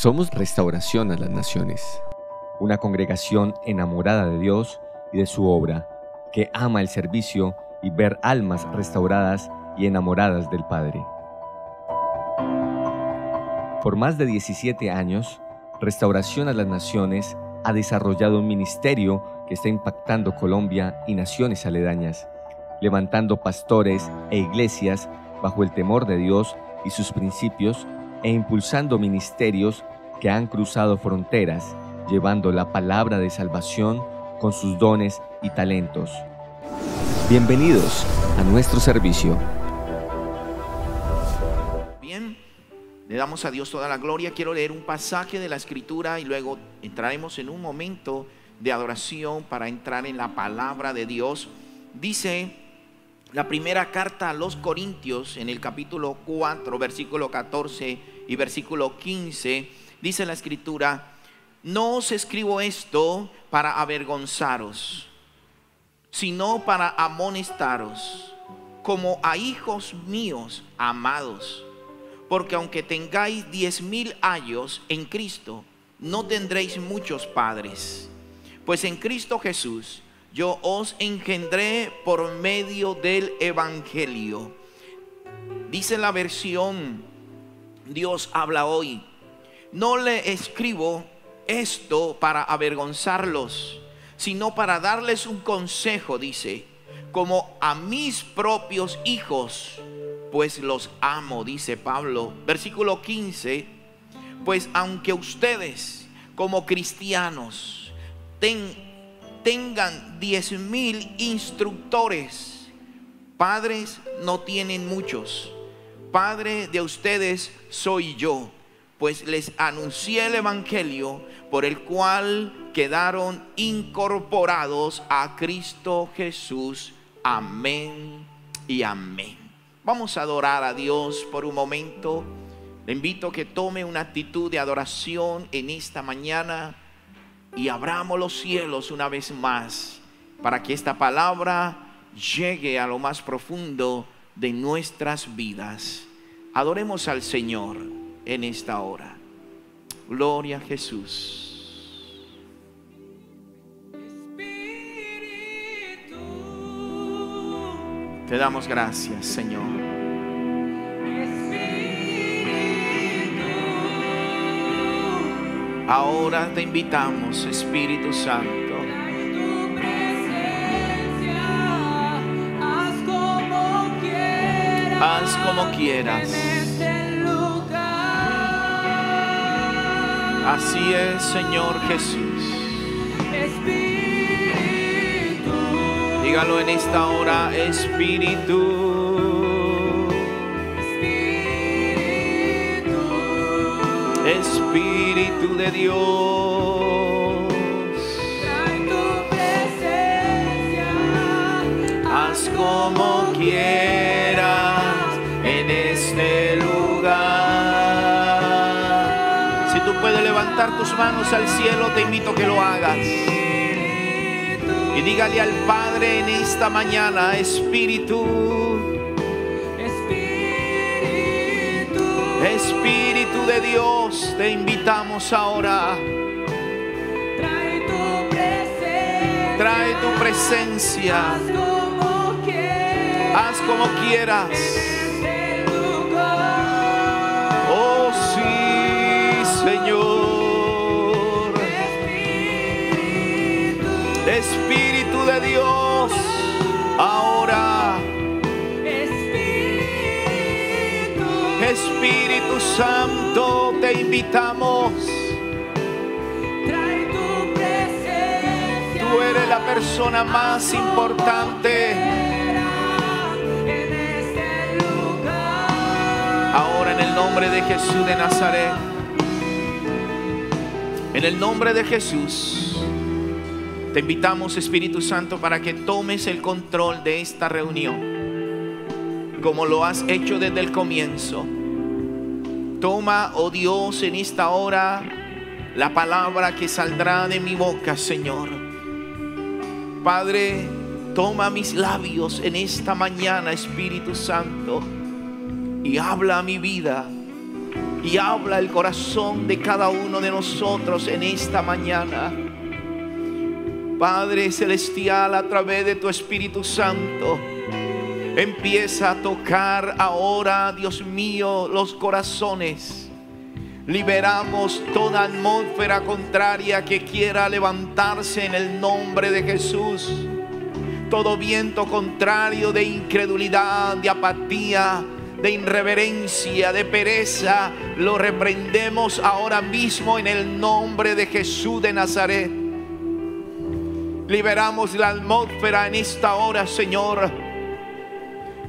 Somos Restauración a las Naciones, una congregación enamorada de Dios y de su obra, que ama el servicio y ver almas restauradas y enamoradas del Padre. Por más de 17 años, Restauración a las Naciones ha desarrollado un ministerio que está impactando Colombia y naciones aledañas, levantando pastores e iglesias bajo el temor de Dios y sus principios, e impulsando ministerios que han cruzado fronteras, llevando la palabra de salvación con sus dones y talentos. Bienvenidos a nuestro servicio. Bien, le damos a Dios toda la gloria. Quiero leer un pasaje de la Escritura y luego entraremos en un momento de adoración para entrar en la palabra de Dios. Dice la primera carta a los Corintios, en el capítulo 4, versículo 14 y versículo 15, dice la Escritura: no os escribo esto para avergonzaros, sino para amonestaros, como a hijos míos amados. Porque aunque tengáis 10,000 años en Cristo, no tendréis muchos padres. Pues en Cristo Jesús yo os engendré por medio del Evangelio. Dice la versión Dios habla hoy: no le escribo esto para avergonzarlos, sino para darles un consejo, dice, como a mis propios hijos, pues los amo, dice Pablo. Versículo 15: pues aunque ustedes como cristianos tengan 10,000 instructores, padres no tienen muchos. Padre de ustedes soy yo, pues les anuncié el Evangelio, por el cual quedaron incorporados a Cristo Jesús. Amén y amén. Vamos a adorar a Dios por un momento. Le invito a que tome una actitud de adoración en esta mañana y abramos los cielos una vez más para que esta palabra llegue a lo más profundo de nuestras vidas. Adoremos al Señor en esta hora. Gloria a Jesús. Espíritu, te damos gracias, Señor. Espíritu, Ahora te invitamos, Espíritu Santo. trae tu presencia, haz como quieras. Haz como quieras. En este lugar. Así es, Señor Jesús. Espíritu, Dígalo en esta hora: Espíritu, Espíritu, Espíritu de Dios. trae tu presencia, Haz como quieras en este lugar. Si tú puedes levantar tus manos al cielo, te invito a que lo hagas. Y dígale al Padre en esta mañana: Espíritu, Espíritu, Espíritu de Dios, te invitamos ahora. trae tu presencia, Trae tu presencia. haz como quieras. Haz como quieras. En este lugar. Oh sí, Señor. Espíritu de Dios, ahora. Espíritu Santo, te invitamos. Trae tu presencia. Tú eres la persona más importante. En este lugar. Ahora, en el nombre de Jesús de Nazaret, en el nombre de Jesús, te invitamos, Espíritu Santo, para que tomes el control de esta reunión, como lo has hecho desde el comienzo. Toma, oh Dios, en esta hora la palabra que saldrá de mi boca, Señor. Padre, toma mis labios en esta mañana, Espíritu Santo, y habla a mi vida. y habla el corazón de cada uno de nosotros en esta mañana. Padre Celestial, a través de tu Espíritu Santo, empieza a tocar ahora, Dios mío, los corazones. Liberamos toda atmósfera contraria que quiera levantarse en el nombre de Jesús. Todo viento contrario de incredulidad, de apatía, de irreverencia, de pereza, lo reprendemos ahora mismo en el nombre de Jesús de Nazaret. Liberamos la atmósfera en esta hora, Señor.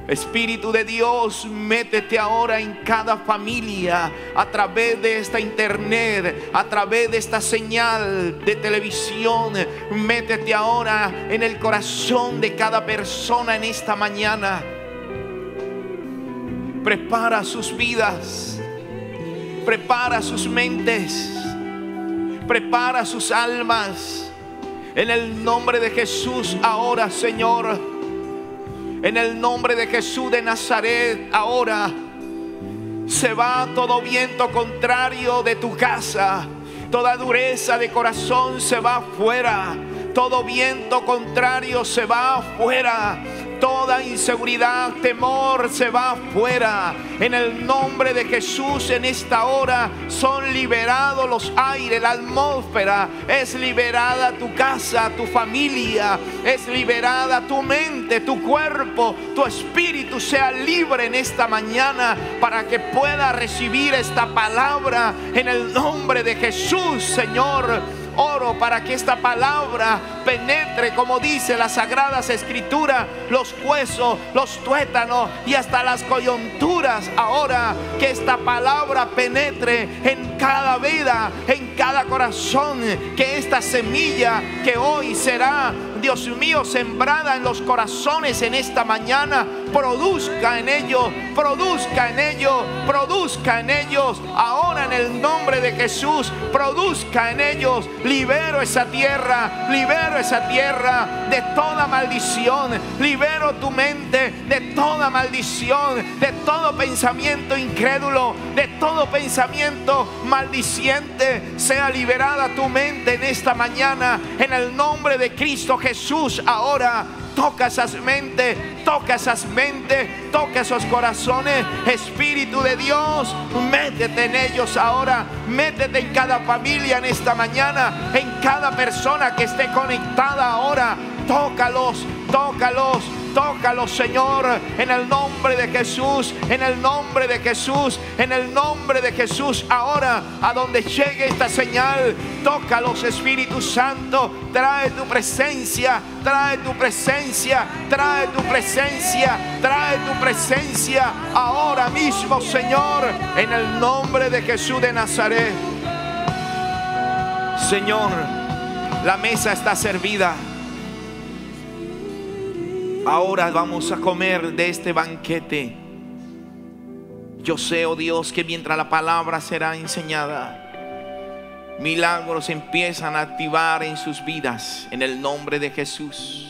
Espíritu de Dios, métete ahora en cada familia a través de esta internet, a través de esta señal de televisión. Métete ahora en el corazón de cada persona en esta mañana. Prepara sus vidas, prepara sus mentes, prepara sus almas. En el nombre de Jesús ahora, Señor. En el nombre de Jesús de Nazaret ahora. Se va todo viento contrario de tu casa. Toda dureza de corazón se va afuera. Todo viento contrario se va afuera. Toda inseguridad, temor se va afuera. En el nombre de Jesús en esta hora son liberados los aires, la atmósfera es liberada, tu casa, tu familia es liberada, tu mente, tu cuerpo, tu espíritu sea libre en esta mañana para que pueda recibir esta palabra en el nombre de Jesús, Señor. Oro para que esta palabra penetre, como dice las Sagradas Escrituras, los huesos, los tuétanos y hasta las coyunturas. Ahora que esta palabra penetre en cada vida, en cada corazón. Que esta semilla que hoy será, Dios mío, sembrada en los corazones en esta mañana, produzca en ellos, produzca en ellos, produzca en ellos. Ahora en el nombre de Jesús, produzca en ellos. Libero esa tierra de toda maldición. Libero tu mente de toda maldición, de todo pensamiento incrédulo, de todo pensamiento maldiciente. Sea liberada tu mente en esta mañana en el nombre de Cristo Jesús. Ahora toca esas mentes, toca esas mentes, toca esos corazones. Espíritu de Dios, métete en ellos ahora. Métete en cada familia en esta mañana, en cada persona que esté conectada ahora. Tócalos, tócalos, tócalos, Señor, en el nombre de Jesús, en el nombre de Jesús, en el nombre de Jesús. Ahora, a donde llegue esta señal, tócalos, Espíritu Santo. Trae tu presencia, trae tu presencia, trae tu presencia, trae tu presencia ahora mismo, Señor, en el nombre de Jesús de Nazaret. Señor, la mesa está servida. Ahora vamos a comer de este banquete. Yo sé, oh Dios, que mientras la palabra será enseñada, milagros empiezan a activar en sus vidas en el nombre de Jesús.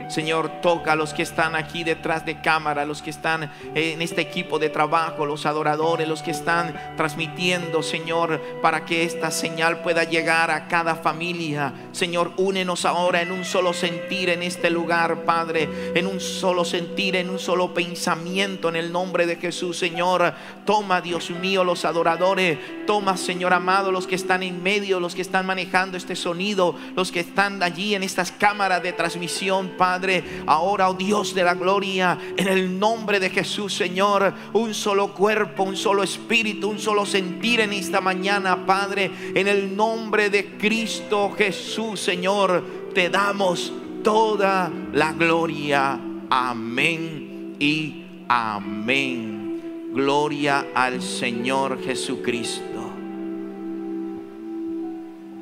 Señor, toca a los que están aquí detrás de cámara, los que están en este equipo de trabajo, los adoradores, los que están transmitiendo, Señor, para que esta señal pueda llegar a cada familia. Señor, únenos ahora en un solo sentir en este lugar, Padre, en un solo sentir, en un solo pensamiento, en el nombre de Jesús. Señor, toma, Dios mío, los adoradores, toma, Señor amado, los que están en medio, los que están manejando este sonido, los que están allí en estas cámaras de transmisión, Padre. Ahora, oh Dios de la gloria, en el nombre de Jesús, Señor, un solo cuerpo, un solo espíritu, un solo sentir en esta mañana, Padre, en el nombre de Cristo Jesús, Señor, te damos toda la gloria. Amén y amén. Gloria al Señor Jesucristo.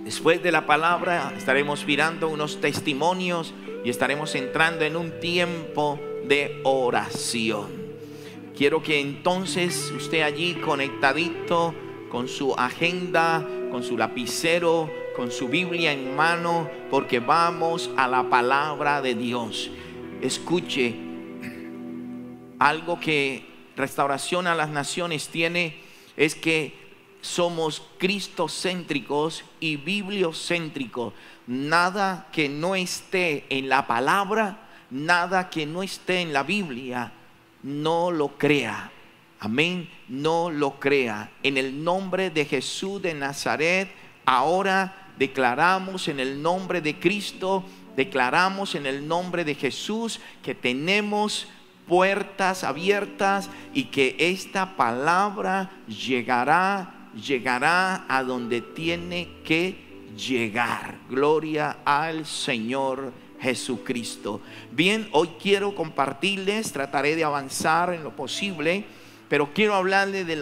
Después de la palabra estaremos mirando unos testimonios y estaremos entrando en un tiempo de oración. Quiero que entonces usted allí conectadito con su agenda, con su lapicero, con su Biblia en mano, porque vamos a la palabra de Dios. Escuche, algo que Restauración a las Naciones tiene es que somos cristocéntricos y bibliocéntricos. Nada que no esté en la palabra, nada que no esté en la Biblia, no lo crea. Amén, no lo crea. En el nombre de Jesús de Nazaret, ahora declaramos en el nombre de Cristo, declaramos en el nombre de Jesús que tenemos puertas abiertas y que esta palabra llegará a donde tiene que llegar. Gloria al Señor Jesucristo. Bien, hoy quiero compartirles, trataré de avanzar en lo posible, pero quiero hablarles de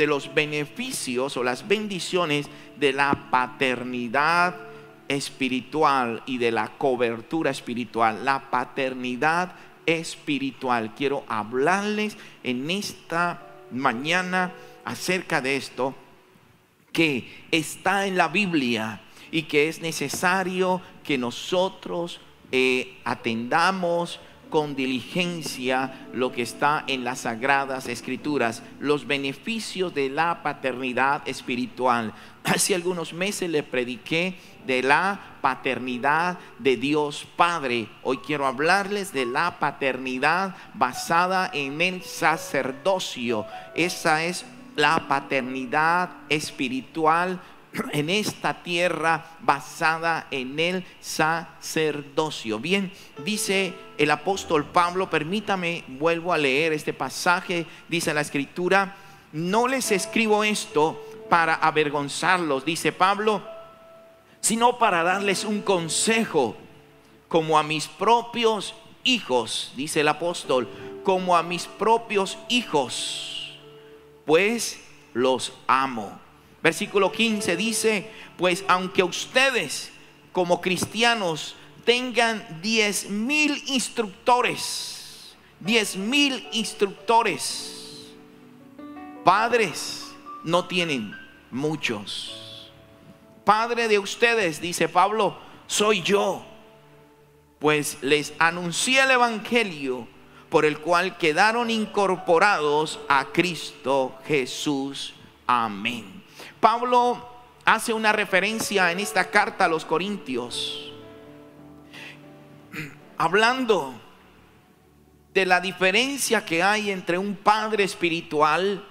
los beneficios o las bendiciones de la paternidad espiritual y de la cobertura espiritual. La paternidad espiritual. Quiero hablarles en esta mañana acerca de esto, que está en la Biblia y que es necesario que nosotros atendamos con diligencia lo que está en las Sagradas Escrituras. Los beneficios de la paternidad espiritual. Hace algunos meses les prediqué de la paternidad de Dios Padre. Hoy quiero hablarles de la paternidad basada en el sacerdocio. Esa es la paternidad espiritual en esta tierra basada en el sacerdocio. Bien, dice el apóstol Pablo, permítame, vuelvo a leer este pasaje. Dice la Escritura: no les escribo esto para avergonzarlos, dice Pablo, sino para darles un consejo, como a mis propios hijos, dice el apóstol, como a mis propios hijos, pues los amo. Versículo 15 dice: pues aunque ustedes como cristianos tengan 10,000 instructores, 10,000 instructores, padres no tienen muchos. Padre de ustedes, dice Pablo, soy yo, pues les anuncié el evangelio por el cual quedaron incorporados a Cristo Jesús. Amén. Pablo hace una referencia en esta carta a los Corintios, hablando de la diferencia que hay entre un padre espiritual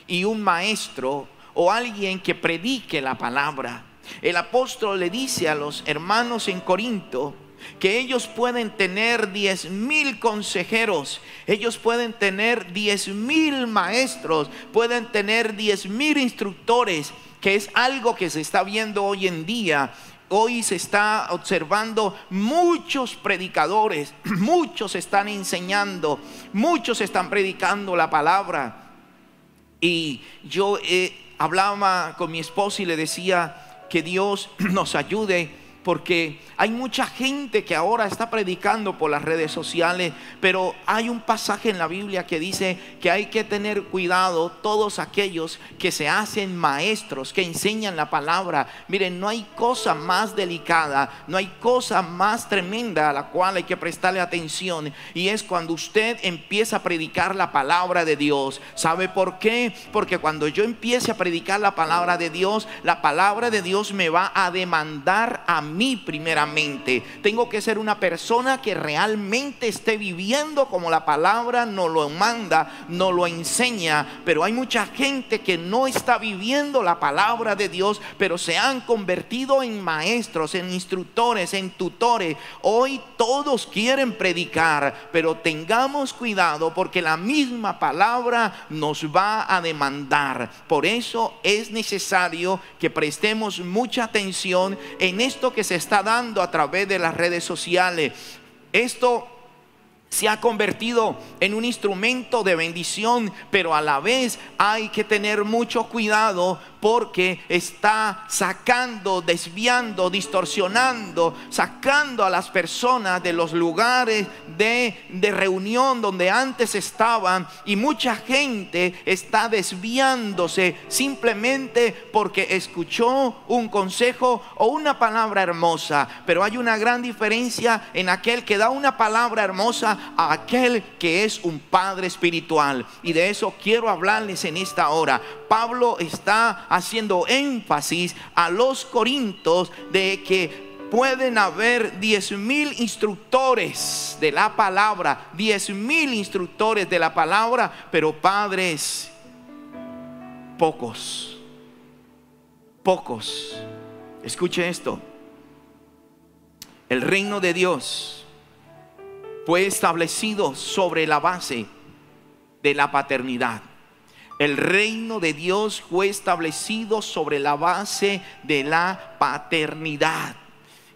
y un maestro o alguien que predique la palabra. El apóstol le dice a los hermanos en Corinto que ellos pueden tener 10,000 consejeros, ellos pueden tener 10,000 maestros, pueden tener 10,000 instructores, que es algo que se está viendo hoy en día. Hoy se está observando muchos predicadores, muchos están enseñando, muchos están predicando la palabra. Y yo hablaba con mi esposa y le decía que Dios nos ayude, porque hay mucha gente que ahora está predicando por las redes sociales, pero hay un pasaje en la Biblia que dice que hay que tener cuidado todos aquellos que se hacen maestros, que enseñan la palabra. Miren, no hay cosa más delicada, no hay cosa más tremenda a la cual hay que prestarle atención, y es cuando usted empieza a predicar la palabra de Dios. ¿Sabe por qué? Porque cuando yo empiece a predicar la palabra de Dios me va a demandar a mí primeramente. Tengo que ser una persona que realmente esté viviendo como la palabra nos lo manda, nos lo enseña. Pero hay mucha gente que no está viviendo la palabra de Dios, pero se han convertido en maestros, en instructores, en tutores. Hoy todos quieren predicar, pero tengamos cuidado, porque la misma palabra nos va a demandar. Por eso es necesario que prestemos mucha atención en esto que se está dando a través de las redes sociales. Esto se ha convertido en un instrumento de bendición, pero a la vez hay que tener mucho cuidado, porque está sacando, desviando, distorsionando, sacando a las personas de los lugares de reunión donde antes estaban, y mucha gente está desviándose simplemente porque escuchó un consejo o una palabra hermosa. Pero hay una gran diferencia en aquel que da una palabra hermosa a aquel que es un Padre espiritual. Y de eso quiero hablarles en esta hora. Pablo está haciendo énfasis a los corintios de que pueden haber 10,000 instructores de la palabra, 10,000 instructores de la palabra, pero padres pocos. Escuche esto. El reino de Dios fue establecido sobre la base de la paternidad. El reino de Dios fue establecido sobre la base de la paternidad.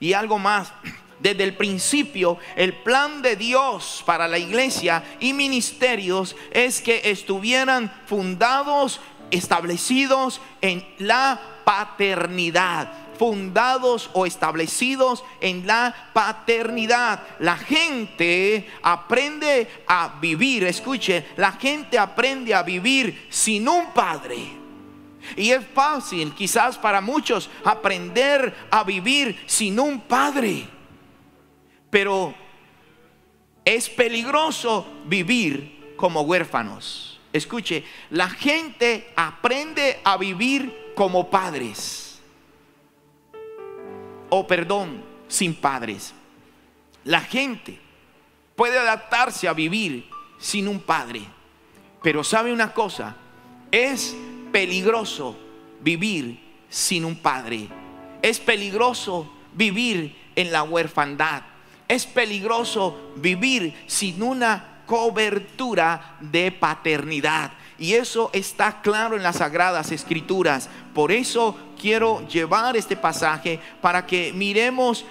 Y algo más, desde el principio, el plan de Dios para la iglesia y ministerios es que estuvieran fundados, establecidos en la paternidad. Fundados o establecidos en la paternidad. La gente aprende a vivir, escuche, la gente aprende a vivir sin un padre. Y es fácil quizás para muchos aprender a vivir sin un padre, pero es peligroso vivir como huérfanos. Escuche, la gente aprende a vivir como padres. Sin padres. La gente puede adaptarse a vivir sin un padre, pero sabe una cosa, es peligroso vivir sin un padre. Es peligroso vivir en la huerfandad. Es peligroso vivir sin una cobertura de paternidad. Y eso está claro en las Sagradas Escrituras. Por eso quiero llevar este pasaje para que miremos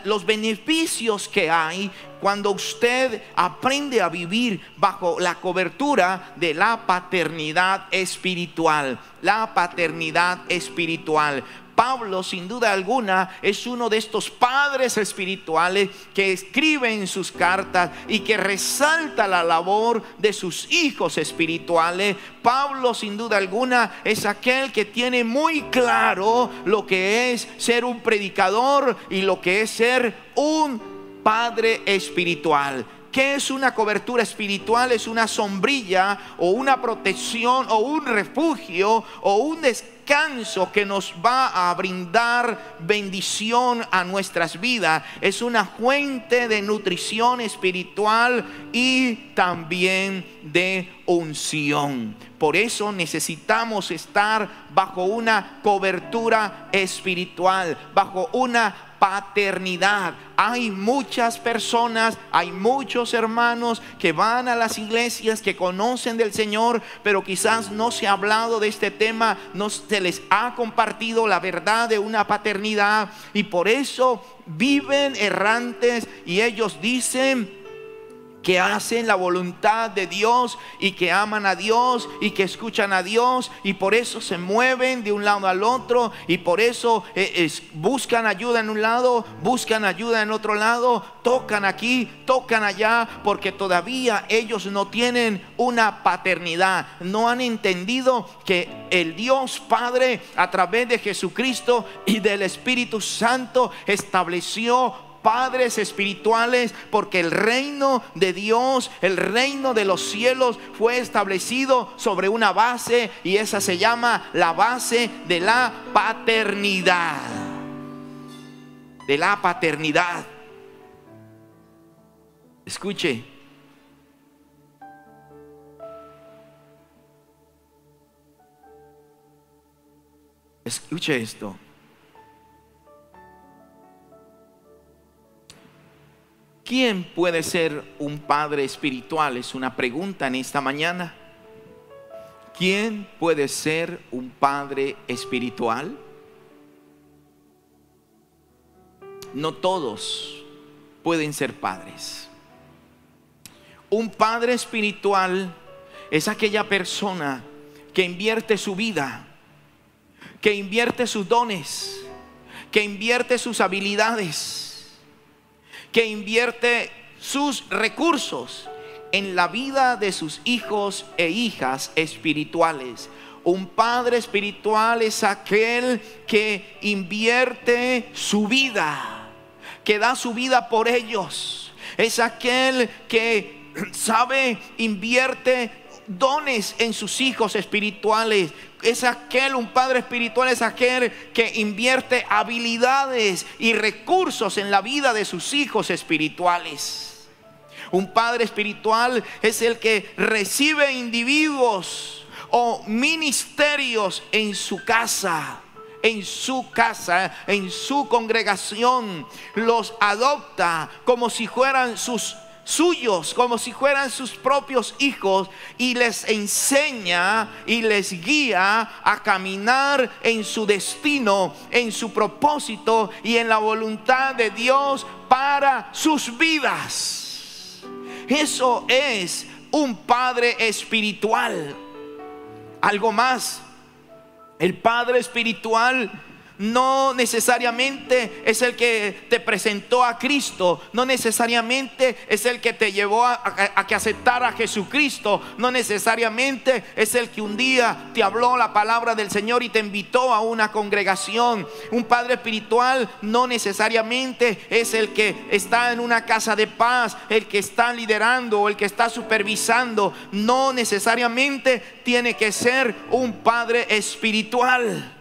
los beneficios que hay cuando usted aprende a vivir bajo la cobertura de la paternidad espiritual. La paternidad espiritual. Pablo, sin duda alguna, es uno de estos padres espirituales que escribe en sus cartas y que resalta la labor de sus hijos espirituales. Pablo, sin duda alguna, es aquel que tiene muy claro lo que es ser un predicador y lo que es ser un padre espiritual. ¿Qué es una cobertura espiritual? Es una sombrilla o una protección o un refugio o un descanso que nos va a brindar bendición a nuestras vidas. Es una fuente de nutrición espiritual y también de unción. Por eso necesitamos estar bajo una cobertura espiritual, bajo una paternidad. Hay muchas personas, hay muchos hermanos que van a las iglesias, que conocen del Señor, pero quizás no se ha hablado de este tema, no se les ha compartido la verdad de una paternidad, y por eso viven errantes. Y ellos dicen que hacen la voluntad de Dios y que aman a Dios y que escuchan a Dios, y por eso se mueven de un lado al otro, y por eso buscan ayuda en un lado, buscan ayuda en otro lado, tocan aquí, tocan allá, porque todavía ellos no tienen una paternidad. No han entendido que el Dios Padre, a través de Jesucristo y del Espíritu Santo, estableció padres espirituales, porque el reino de Dios, el reino de los cielos, fue establecido sobre una base, y esa se llama la base de la paternidad. De la paternidad. Escuche. Escuche esto. ¿Quién puede ser un padre espiritual? Es una pregunta en esta mañana. ¿Quién puede ser un padre espiritual? No todos pueden ser padres. Un padre espiritual es aquella persona que invierte su vida, que invierte sus dones, que invierte sus habilidades, que invierte sus recursos en la vida de sus hijos e hijas espirituales. Un padre espiritual es aquel que invierte su vida, que da su vida por ellos. es aquel que sabe, invierte dones en sus hijos espirituales. Es aquel, un padre espiritual es aquel que invierte habilidades y recursos en la vida de sus hijos espirituales. Un padre espiritual es el que recibe individuos o ministerios en su casa, en su congregación, los adopta como si fueran sus suyos, como si fueran sus propios hijos, y les enseña y les guía a caminar en su destino, en su propósito y en la voluntad de Dios para sus vidas. Eso es un padre espiritual. Algo más, el padre espiritual no necesariamente es el que te presentó a Cristo, no necesariamente es el que te llevó a que aceptara a Jesucristo, no necesariamente es el que un día te habló la palabra del Señor y te invitó a una congregación. Un padre espiritual no necesariamente es el que está en una casa de paz, el que está liderando o el que está supervisando. No necesariamente tiene que ser un padre espiritual.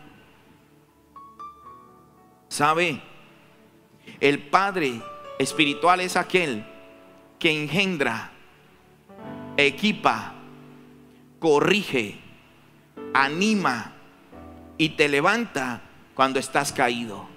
¿Sabe? El padre espiritual es aquel que engendra, equipa, corrige, anima y te levanta cuando estás caído.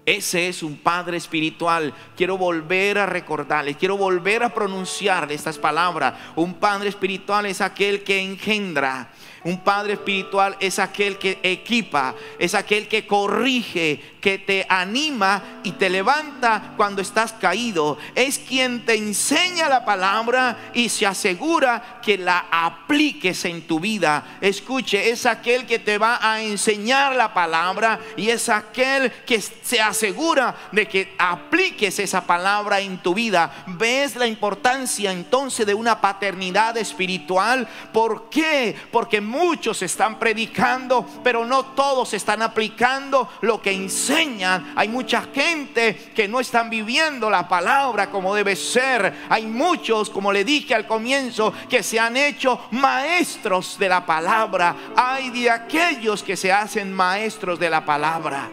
Ese es un padre espiritual. Quiero volver a recordarles, quiero volver a pronunciar estas palabras. Un padre espiritual es aquel que engendra. Un padre espiritual es aquel que equipa, es aquel que corrige, que te anima y te levanta cuando estás caído. Es quien te enseña la palabra y se asegura que la apliques en tu vida. Escuche, es aquel que te va a enseñar la palabra y es aquel que se asegura de que apliques esa palabra en tu vida. ¿Ves la importancia entonces de una paternidad espiritual? ¿Por qué? Porque muchos están predicando, pero no todos están aplicando lo que enseñan. Hay mucha gente que no están viviendo la palabra como debe ser. Hay muchos, como le dije al comienzo, que se han hecho maestros de la palabra. Hay de aquellos que se hacen maestros de la palabra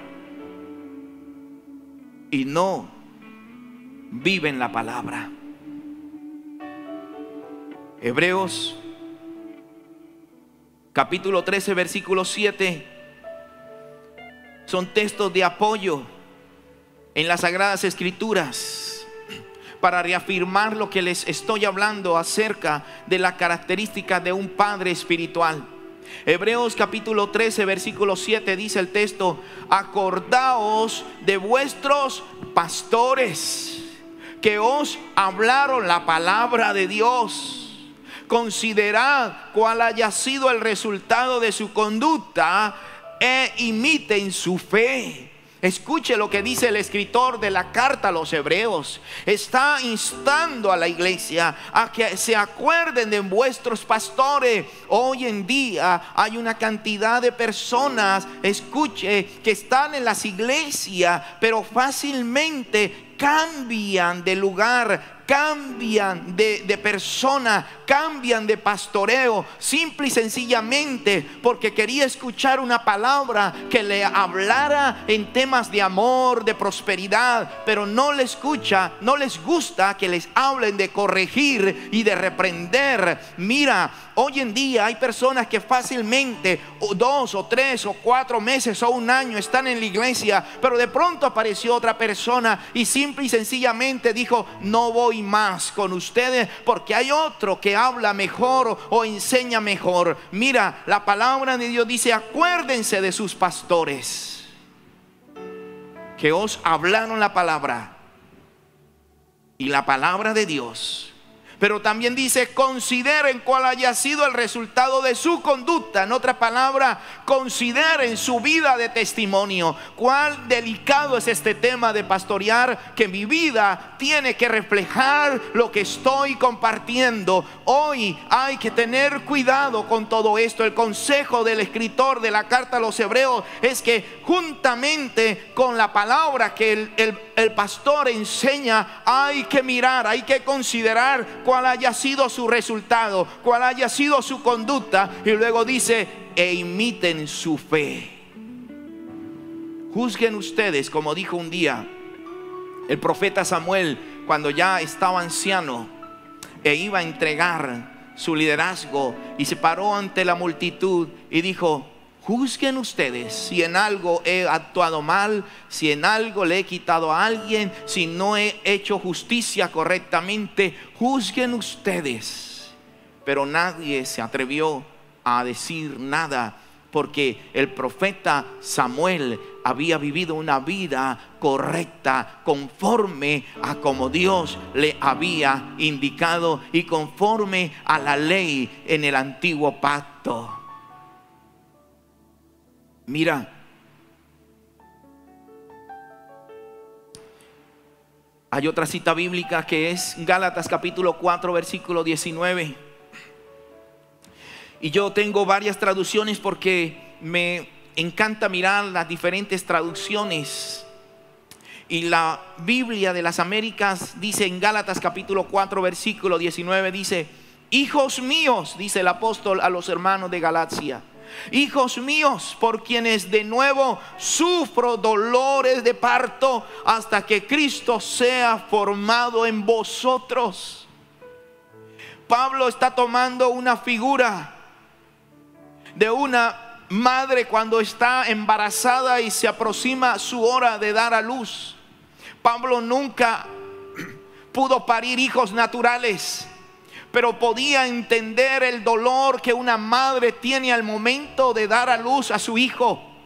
y no viven la palabra. Hebreos capítulo 13 versículo 7 son textos de apoyo en las Sagradas Escrituras para reafirmar lo que les estoy hablando acerca de la característica de un padre espiritual. Hebreos capítulo 13 versículo 7 dice el texto: acordaos de vuestros pastores que os hablaron la palabra de Dios. Considerad cuál haya sido el resultado de su conducta e imiten su fe. Escuche lo que dice el escritor de la carta a los Hebreos. Está instando a la iglesia a que se acuerden de vuestros pastores. Hoy en día hay una cantidad de personas, escuche, que están en las iglesias, pero fácilmente cambian de lugar, cambian de persona, cambian de pastoreo, simple y sencillamente porque quería escuchar una palabra que le hablara en temas de amor, de prosperidad, pero no le escucha, no les gusta que les hablen de corregir y de reprender. Mira, hoy en día hay personas que fácilmente 2 o 3 o 4 meses o un año están en la iglesia, pero de pronto apareció otra persona y simple y sencillamente dijo: no voy más con ustedes porque hay otro que habla mejor o enseña mejor. Mira, la palabra de Dios dice: acuérdense de sus pastores que os hablaron la palabra y la palabra de Dios. Pero también dice: consideren cuál haya sido el resultado de su conducta. En otra palabra, consideren su vida de testimonio. Cuán delicado es este tema de pastorear, que mi vida tiene que reflejar lo que estoy compartiendo. Hoy hay que tener cuidado con todo esto. El consejo del escritor de la carta a los Hebreos es que juntamente con la palabra que el pastor enseña, hay que mirar, hay que considerar cuál haya sido su resultado, cuál haya sido su conducta. Y luego dice, e imiten su fe. Juzguen ustedes, como dijo un día el profeta Samuel, cuando ya estaba anciano e iba a entregar su liderazgo, y se paró ante la multitud y dijo, juzguen ustedes si en algo he actuado mal, si en algo le he quitado a alguien, si no he hecho justicia correctamente, juzguen ustedes. Pero nadie se atrevió a decir nada, porque el profeta Samuel había vivido una vida correcta, conforme a como Dios le había indicado y conforme a la ley en el antiguo pacto. Mira, hay otra cita bíblica que es Gálatas capítulo 4 versículo 19. Y yo tengo varias traducciones porque me encanta mirar las diferentes traducciones. Y la Biblia de las Américas dice en Gálatas capítulo 4 versículo 19, dice, hijos míos, dice el apóstol a los hermanos de Galacia, hijos míos, por quienes de nuevo sufro dolores de parto hasta que Cristo sea formado en vosotros. Pablo está tomando una figura de una madre cuando está embarazada y se aproxima su hora de dar a luz. Pablo nunca pudo parir hijos naturales, pero podía entender el dolor que una madre tiene al momento de dar a luz a su hijo.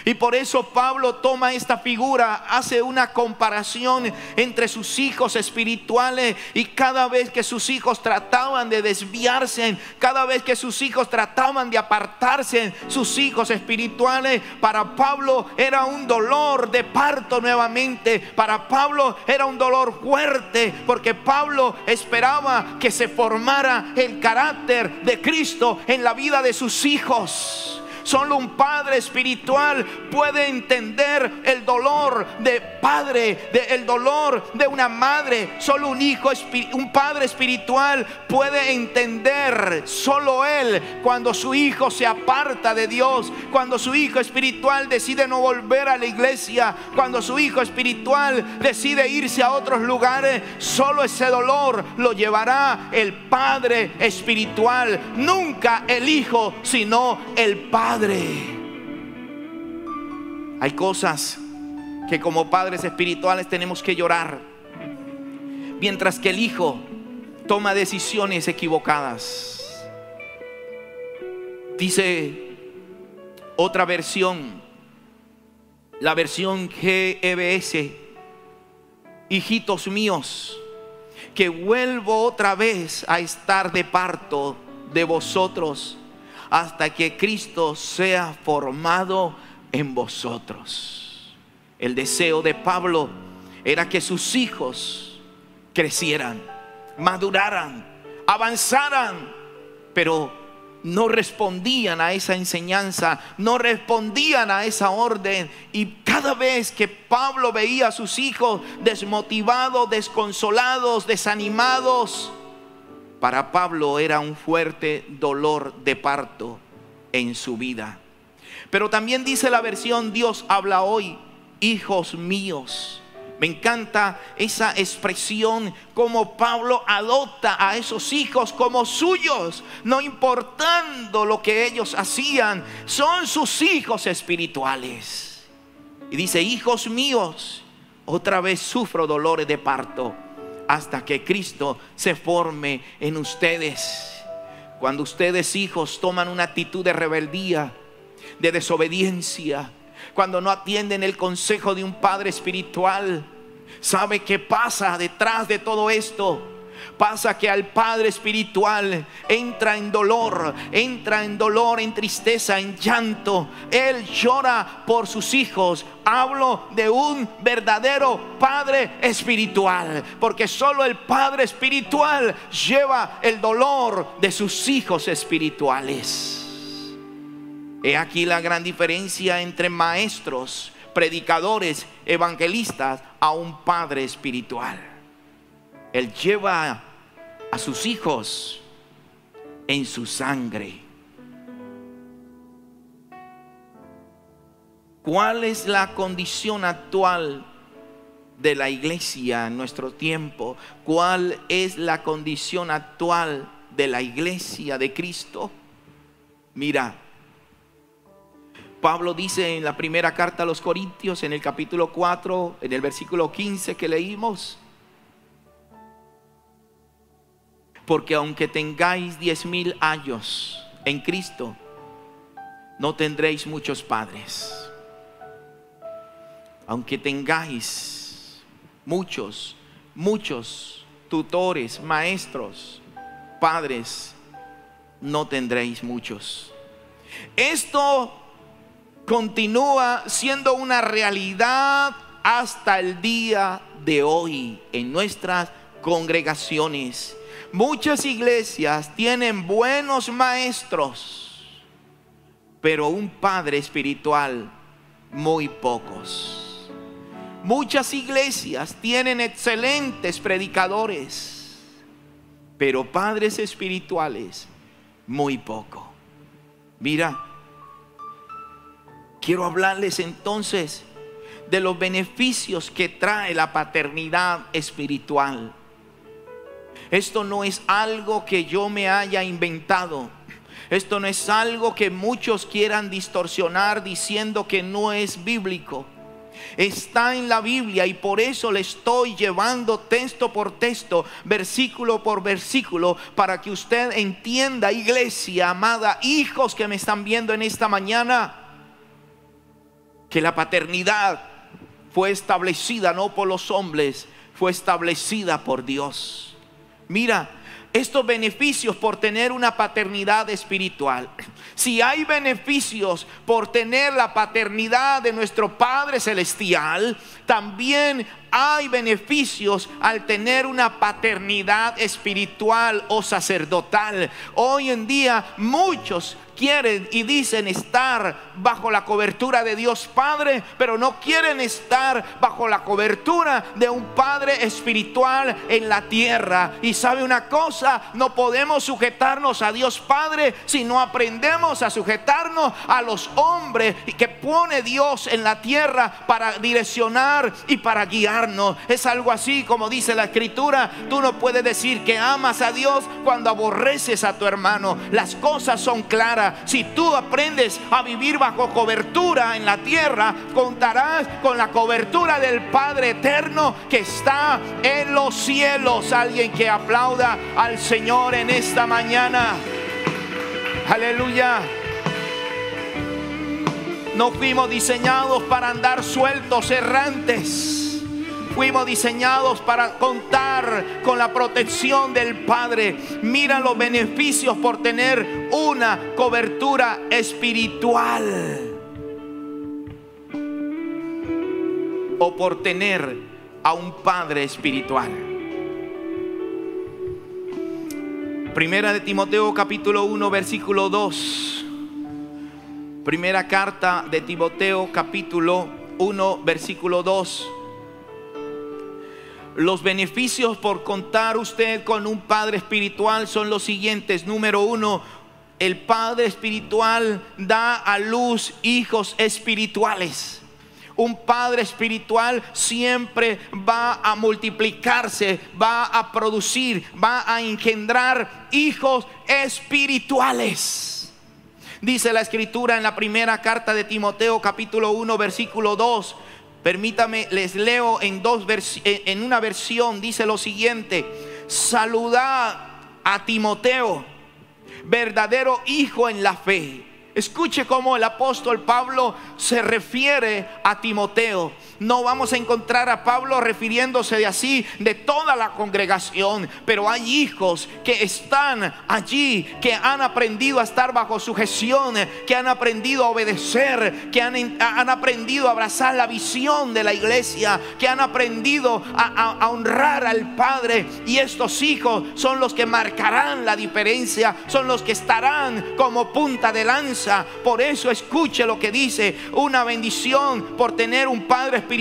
Y por eso Pablo toma esta figura, hace una comparación entre sus hijos espirituales, y cada vez que sus hijos trataban de desviarse, cada vez que sus hijos trataban de apartarse, sus hijos espirituales, para Pablo era un dolor de parto nuevamente. Para Pablo era un dolor fuerte, porque Pablo esperaba que se formara el carácter de Cristo en la vida de sus hijos. Solo un padre espiritual puede entender el dolor de padre, el dolor de una madre. Solo un padre espiritual puede entender, solo él, cuando su hijo se aparta de Dios, cuando su hijo espiritual decide no volver a la iglesia, cuando su hijo espiritual decide irse a otros lugares. Solo ese dolor lo llevará el padre espiritual, nunca el hijo, sino el padre. Hay cosas que como padres espirituales tenemos que llorar, mientras que el hijo toma decisiones equivocadas. Dice otra versión, la versión GEBS, hijitos míos, que vuelvo otra vez a estar de parto de vosotros hasta que Cristo sea formado en vosotros. El deseo de Pablo era que sus hijos crecieran, maduraran, avanzaran, pero no respondían a esa enseñanza, no respondían a esa orden. Y cada vez que Pablo veía a sus hijos desmotivados, desconsolados, desanimados, para Pablo era un fuerte dolor de parto en su vida. Pero también dice la versión Dios habla hoy, hijos míos. Me encanta esa expresión, como Pablo adopta a esos hijos como suyos, no importando lo que ellos hacían, son sus hijos espirituales. Y dice, hijos míos, otra vez sufro dolores de parto hasta que Cristo se forme en ustedes. Cuando ustedes, hijos, toman una actitud de rebeldía, de desobediencia, cuando no atienden el consejo de un padre espiritual, ¿sabe qué pasa detrás de todo esto? Pasa que al padre espiritual entra en dolor, en tristeza, en llanto. Él llora por sus hijos. Hablo de un verdadero padre espiritual, porque solo el padre espiritual lleva el dolor de sus hijos espirituales. He aquí la gran diferencia entre maestros, predicadores, evangelistas, a un padre espiritual. Él lleva a sus hijos en su sangre. ¿Cuál es la condición actual de la iglesia en nuestro tiempo? ¿Cuál es la condición actual de la iglesia de Cristo? Mira, Pablo dice en la primera carta a los Corintios, en el capítulo 4, en el versículo 15 que leímos: porque aunque tengáis 10,000 años en Cristo, no tendréis muchos padres. Aunque tengáis muchos tutores, maestros, padres, no tendréis muchos. Esto continúa siendo una realidad hasta el día de hoy en nuestras congregaciones. Muchas iglesias tienen buenos maestros, pero un padre espiritual, muy pocos. Muchas iglesias tienen excelentes predicadores, pero padres espirituales, muy poco. Mira, quiero hablarles entonces de los beneficios que trae la paternidad espiritual. Esto no es algo que yo me haya inventado. Esto no es algo que muchos quieran distorsionar diciendo que no es bíblico. Está en la Biblia y por eso le estoy llevando texto por texto, versículo por versículo, para que usted entienda, iglesia amada, hijos que me están viendo en esta mañana, que la paternidad fue establecida no por los hombres, fue establecida por Dios. Mira, estos beneficios por tener una paternidad espiritual. Si hay beneficios por tener la paternidad de nuestro Padre Celestial, también hay beneficios al tener una paternidad espiritual o sacerdotal. Hoy en día muchos quieren y dicen estar bajo la cobertura de Dios Padre, pero no quieren estar bajo la cobertura de un Padre espiritual en la tierra. Y sabe una cosa, no podemos sujetarnos a Dios Padre si no aprendemos a sujetarnos a los hombres que pone Dios en la tierra para direccionar y para guiarnos. Es algo así como dice la Escritura: tú no puedes decir que amas a Dios cuando aborreces a tu hermano. Las cosas son claras. Si tú aprendes a vivir bajo cobertura en la tierra, contarás con la cobertura del Padre eterno que está en los cielos. Alguien que aplauda al Señor en esta mañana. Aleluya. No fuimos diseñados para andar sueltos, errantes. Fuimos diseñados para contar con la protección del Padre. Mira los beneficios por tener una cobertura espiritual o por tener a un Padre espiritual. Primera de Timoteo capítulo 1 versículo 2. Primera carta de Timoteo capítulo 1 versículo 2. Los beneficios por contar usted con un padre espiritual son los siguientes. Número 1, el padre espiritual da a luz hijos espirituales. Un padre espiritual siempre va a multiplicarse, va a producir, va a engendrar hijos espirituales. Dice la Escritura en la primera carta de Timoteo capítulo 1 versículo 2. Permítame, les leo en una versión. Dice lo siguiente: saludad a Timoteo, verdadero hijo en la fe. Escuche cómo el apóstol Pablo se refiere a Timoteo. No vamos a encontrar a Pablo refiriéndose de así de toda la congregación, pero hay hijos que están allí, que han aprendido a estar bajo sujeción, que han aprendido a obedecer, que han aprendido a abrazar la visión de la iglesia, que han aprendido a honrar al Padre. Y estos hijos son los que marcarán la diferencia, son los que estarán como punta de lanza. Por eso escuche lo que dice: una bendición por tener un padre espiritual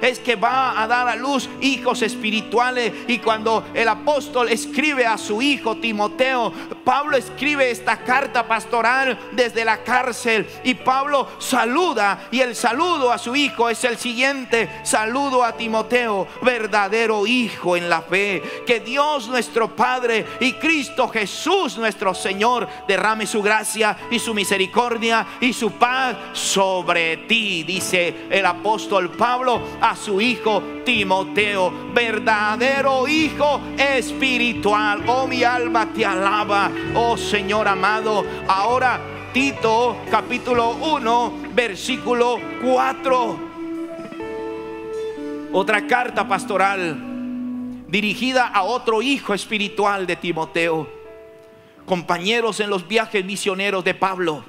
es que va a dar a luz hijos espirituales. Y cuando el apóstol escribe a su hijo Timoteo, Pablo escribe esta carta pastoral desde la cárcel, y Pablo saluda, y el saludo a su hijo es el siguiente: saludo a Timoteo, verdadero hijo en la fe. Que Dios nuestro Padre y Cristo Jesús nuestro Señor derrame su gracia y su misericordia y su paz sobre ti, dice el apóstol Pablo a su hijo Timoteo, verdadero hijo espiritual. Oh, mi alma te alaba, oh Señor amado. Ahora Tito capítulo 1 versículo 4, otra carta pastoral dirigida a otro hijo espiritual de Timoteo, compañeros en los viajes misioneros de Pablo,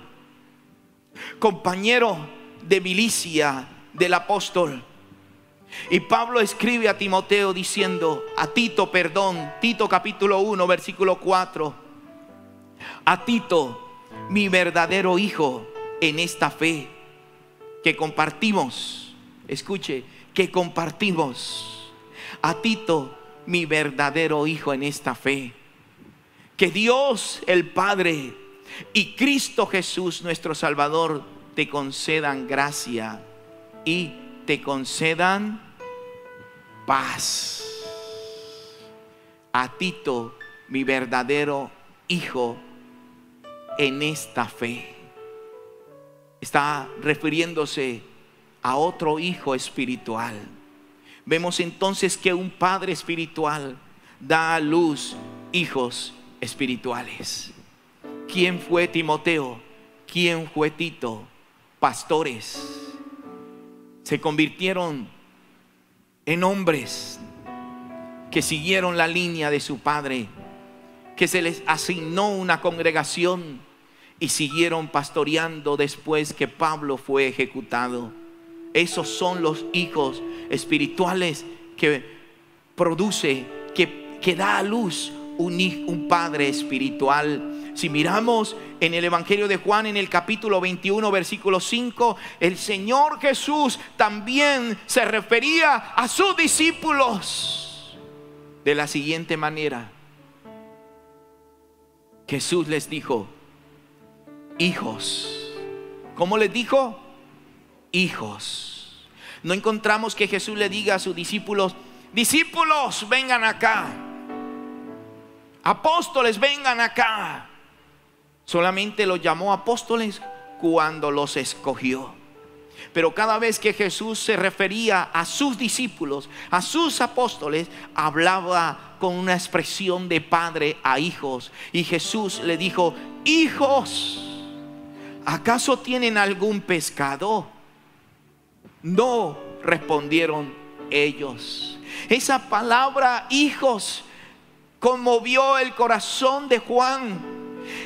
compañero de milicia del apóstol. Y Pablo escribe a Timoteo diciendo, a Tito, perdón, Tito capítulo 1 versículo 4: a Tito, mi verdadero hijo en esta fe que compartimos. Escuche, que compartimos. A Tito, mi verdadero hijo en esta fe. Que Dios el Padre y Cristo Jesús nuestro Salvador te concedan gracia y te concedan paz. A Tito, mi verdadero hijo en esta fe. Está refiriéndose a otro hijo espiritual. Vemos entonces que un padre espiritual da a luz hijos espirituales. ¿Quién fue Timoteo? ¿Quién fue Tito? Pastores. Se convirtieron en hombres que siguieron la línea de su padre, que se les asignó una congregación y siguieron pastoreando después que Pablo fue ejecutado. Esos son los hijos espirituales que produce, que da a luz un padre espiritual. Si miramos en el Evangelio de Juan, en el capítulo 21 versículo 5, el Señor Jesús también se refería a sus discípulos de la siguiente manera. Jesús les dijo, hijos. ¿Cómo les dijo? Hijos. No encontramos que Jesús le diga a sus discípulos, discípulos, vengan acá. Apóstoles, vengan acá. Solamente los llamó apóstoles cuando los escogió. Pero cada vez que Jesús se refería a sus discípulos, a sus apóstoles, hablaba con una expresión de padre a hijos. Y Jesús le dijo, hijos, ¿acaso tienen algún pescado? No, respondieron ellos. Esa palabra hijos conmovió el corazón de Juan.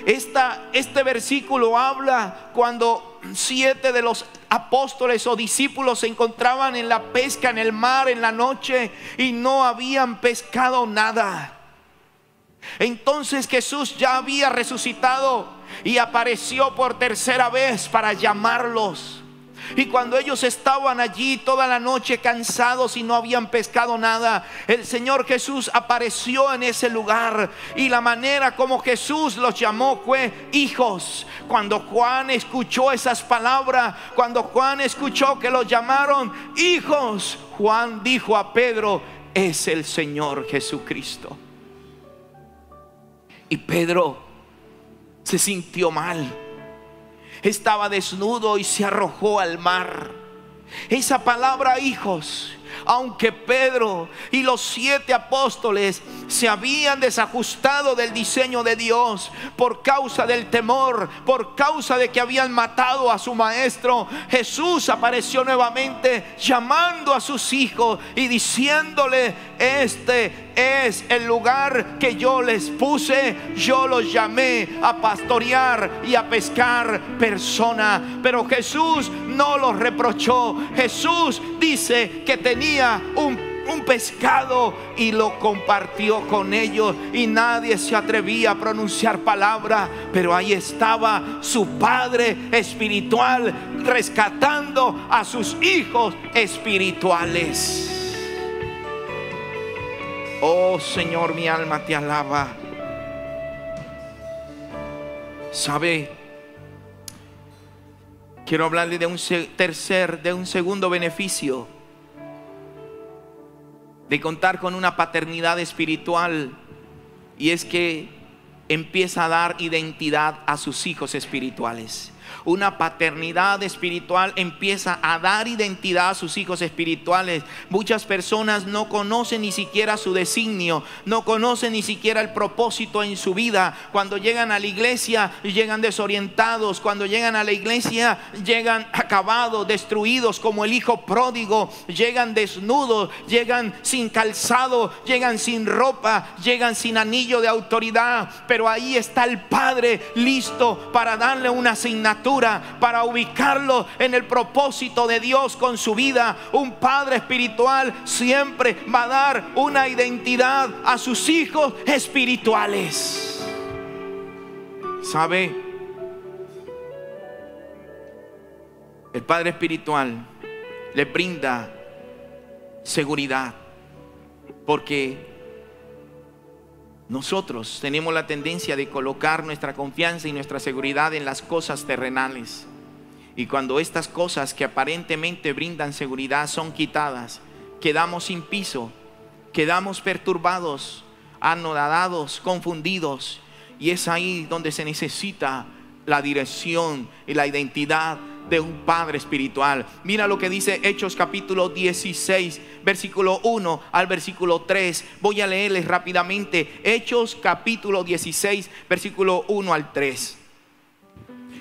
Este versículo habla cuando 7 de los apóstoles o discípulos se encontraban en la pesca en el mar en la noche y no habían pescado nada. Entonces Jesús ya había resucitado y apareció por tercera vez para llamarlos. Y cuando ellos estaban allí toda la noche cansados y no habían pescado nada, el Señor Jesús apareció en ese lugar. Y la manera como Jesús los llamó fue hijos. Cuando Juan escuchó esas palabras, cuando Juan escuchó que los llamaron hijos, Juan dijo a Pedro, es el Señor Jesucristo. Y Pedro se sintió mal. Estaba desnudo y se arrojó al mar. Esa palabra hijos Aunque Pedro y los 7 apóstoles se habían desajustado del diseño de Dios por causa del temor, por causa de que habían matado a su maestro, Jesús apareció nuevamente llamando a sus hijos y diciéndole: este es el lugar que yo les puse. Yo los llamé a pastorear y a pescar personas. Pero Jesús no los reprochó. Jesús dice que tenía un pescado y lo compartió con ellos, y nadie se atrevía a pronunciar palabra, pero ahí estaba su padre espiritual rescatando a sus hijos espirituales. Oh Señor, mi alma te alaba. ¿Sabe? Quiero hablarle de un segundo beneficio de contar con una paternidad espiritual, y es que empieza a dar identidad a sus hijos espirituales. Una paternidad espiritual empieza a dar identidad a sus hijos espirituales. Muchas personas no conocen ni siquiera su designio, no conocen ni siquiera el propósito en su vida. Cuando llegan a la iglesia llegan desorientados. Cuando llegan a la iglesia llegan acabados, destruidos, como el hijo pródigo. Llegan desnudos, llegan sin calzado, llegan sin ropa, llegan sin anillo de autoridad. Pero ahí está el Padre listo para darle una asignatura, para ubicarlo en el propósito de Dios con su vida. Un padre espiritual siempre va a dar una identidad a sus hijos espirituales. ¿Sabe? El padre espiritual le brinda seguridad, porque nosotros tenemos la tendencia de colocar nuestra confianza y nuestra seguridad en las cosas terrenales. Y cuando estas cosas que aparentemente brindan seguridad son quitadas, quedamos sin piso, quedamos perturbados, anodados, confundidos. Y es ahí donde se necesita la dirección y la identidad de un padre espiritual. Mira lo que dice Hechos capítulo 16, versículo 1 al versículo 3. Voy a leerles rápidamente. Hechos capítulo 16, versículo 1 al 3.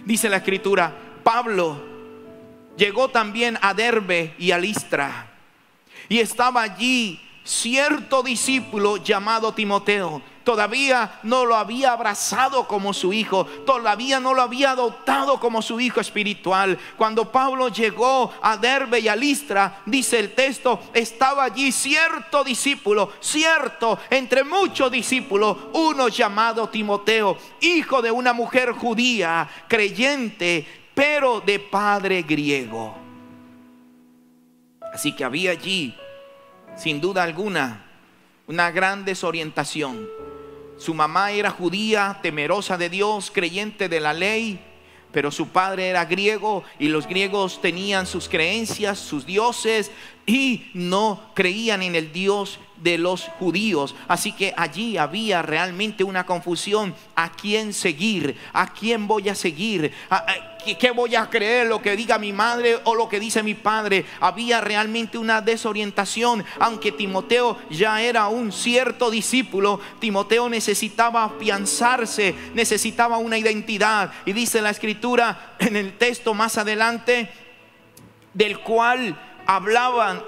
Dice la escritura: Pablo llegó también a Derbe y a Listra, y estaba allí cierto discípulo llamado Timoteo. Todavía no lo había abrazado como su hijo, todavía no lo había adoptado como su hijo espiritual. Cuando Pablo llegó a Derbe y a Listra, dice el texto, estaba allí cierto discípulo, cierto entre muchos discípulos, uno llamado Timoteo, hijo de una mujer judía, creyente, pero de padre griego. Así que había allí, sin duda alguna, una gran desorientación. Su mamá era judía, temerosa de Dios, creyente de la ley, pero su padre era griego, y los griegos tenían sus creencias, sus dioses, y no creían en el Dios de los judíos. Así que allí había realmente una confusión. ¿A quién seguir? ¿A quién voy a seguir? ¿Qué voy a creer? ¿Lo que diga mi madre o lo que dice mi padre? Había realmente una desorientación. Aunque Timoteo ya era un cierto discípulo, Timoteo necesitaba afianzarse, necesitaba una identidad. Y dice la escritura en el texto más adelante, del cual hablaban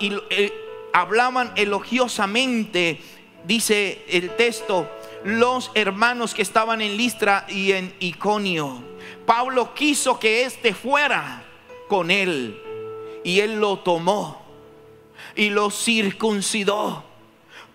elogiosamente, dice el texto, los hermanos que estaban en Listra y en Iconio. Pablo quiso que éste fuera con él, y él lo tomó y lo circuncidó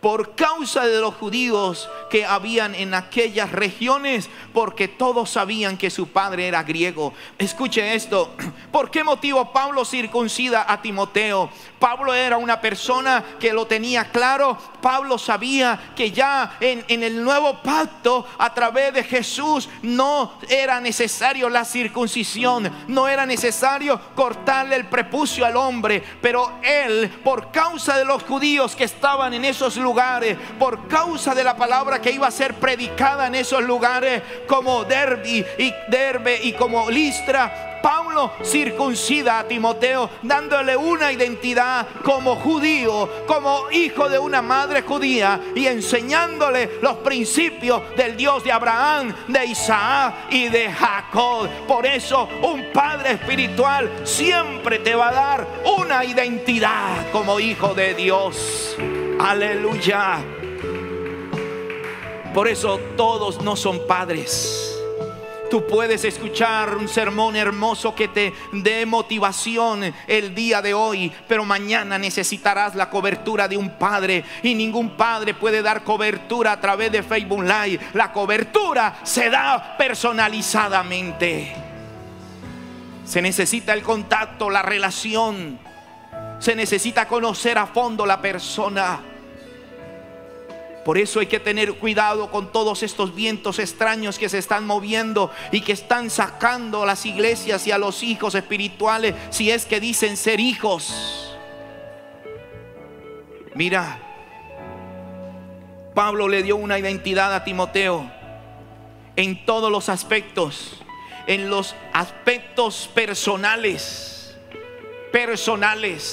por causa de los judíos que habían en aquellas regiones, porque todos sabían que su padre era griego. Escuche esto. ¿Por qué motivo Pablo circuncida a Timoteo? Pablo era una persona que lo tenía claro. Pablo sabía que ya en el nuevo pacto, a través de Jesús, no era necesario la circuncisión, no era necesario cortarle el prepucio al hombre. Pero él, por causa de los judíos que estaban en esos lugares, por causa de la palabra que iba a ser predicada en esos lugares, como Derbe y como Listra, Pablo circuncida a Timoteo, dándole una identidad como judío, como hijo de una madre judía, y enseñándole los principios del Dios de Abraham, de Isaac y de Jacob. Por eso un padre espiritual siempre te va a dar una identidad como hijo de Dios. Aleluya. Por eso todos no son padres. Tú puedes escuchar un sermón hermoso que te dé motivación el día de hoy, pero mañana necesitarás la cobertura de un padre, y ningún padre puede dar cobertura a través de Facebook Live. La cobertura se da personalizadamente. Se necesita el contacto, la relación. Se necesita conocer a fondo la persona. Por eso hay que tener cuidado con todos estos vientos extraños que se están moviendo y que están sacando a las iglesias y a los hijos espirituales, si es que dicen ser hijos. Mira, Pablo le dio una identidad a Timoteo en todos los aspectos, en los aspectos personales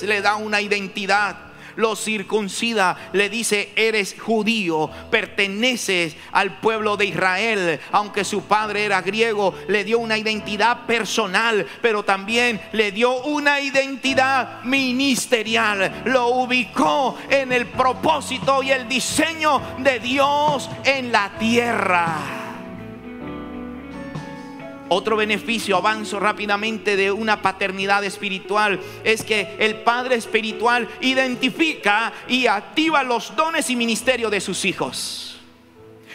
le da una identidad. Lo circuncida, le dice: eres judío, perteneces al pueblo de Israel. Aunque su padre era griego, le dio una identidad personal, pero también le dio una identidad ministerial. Lo ubicó en el propósito y el diseño de Dios en la tierra. Otro beneficio, avanzo rápidamente, de una paternidad espiritual es que el padre espiritual identifica y activa los dones y ministerio de sus hijos.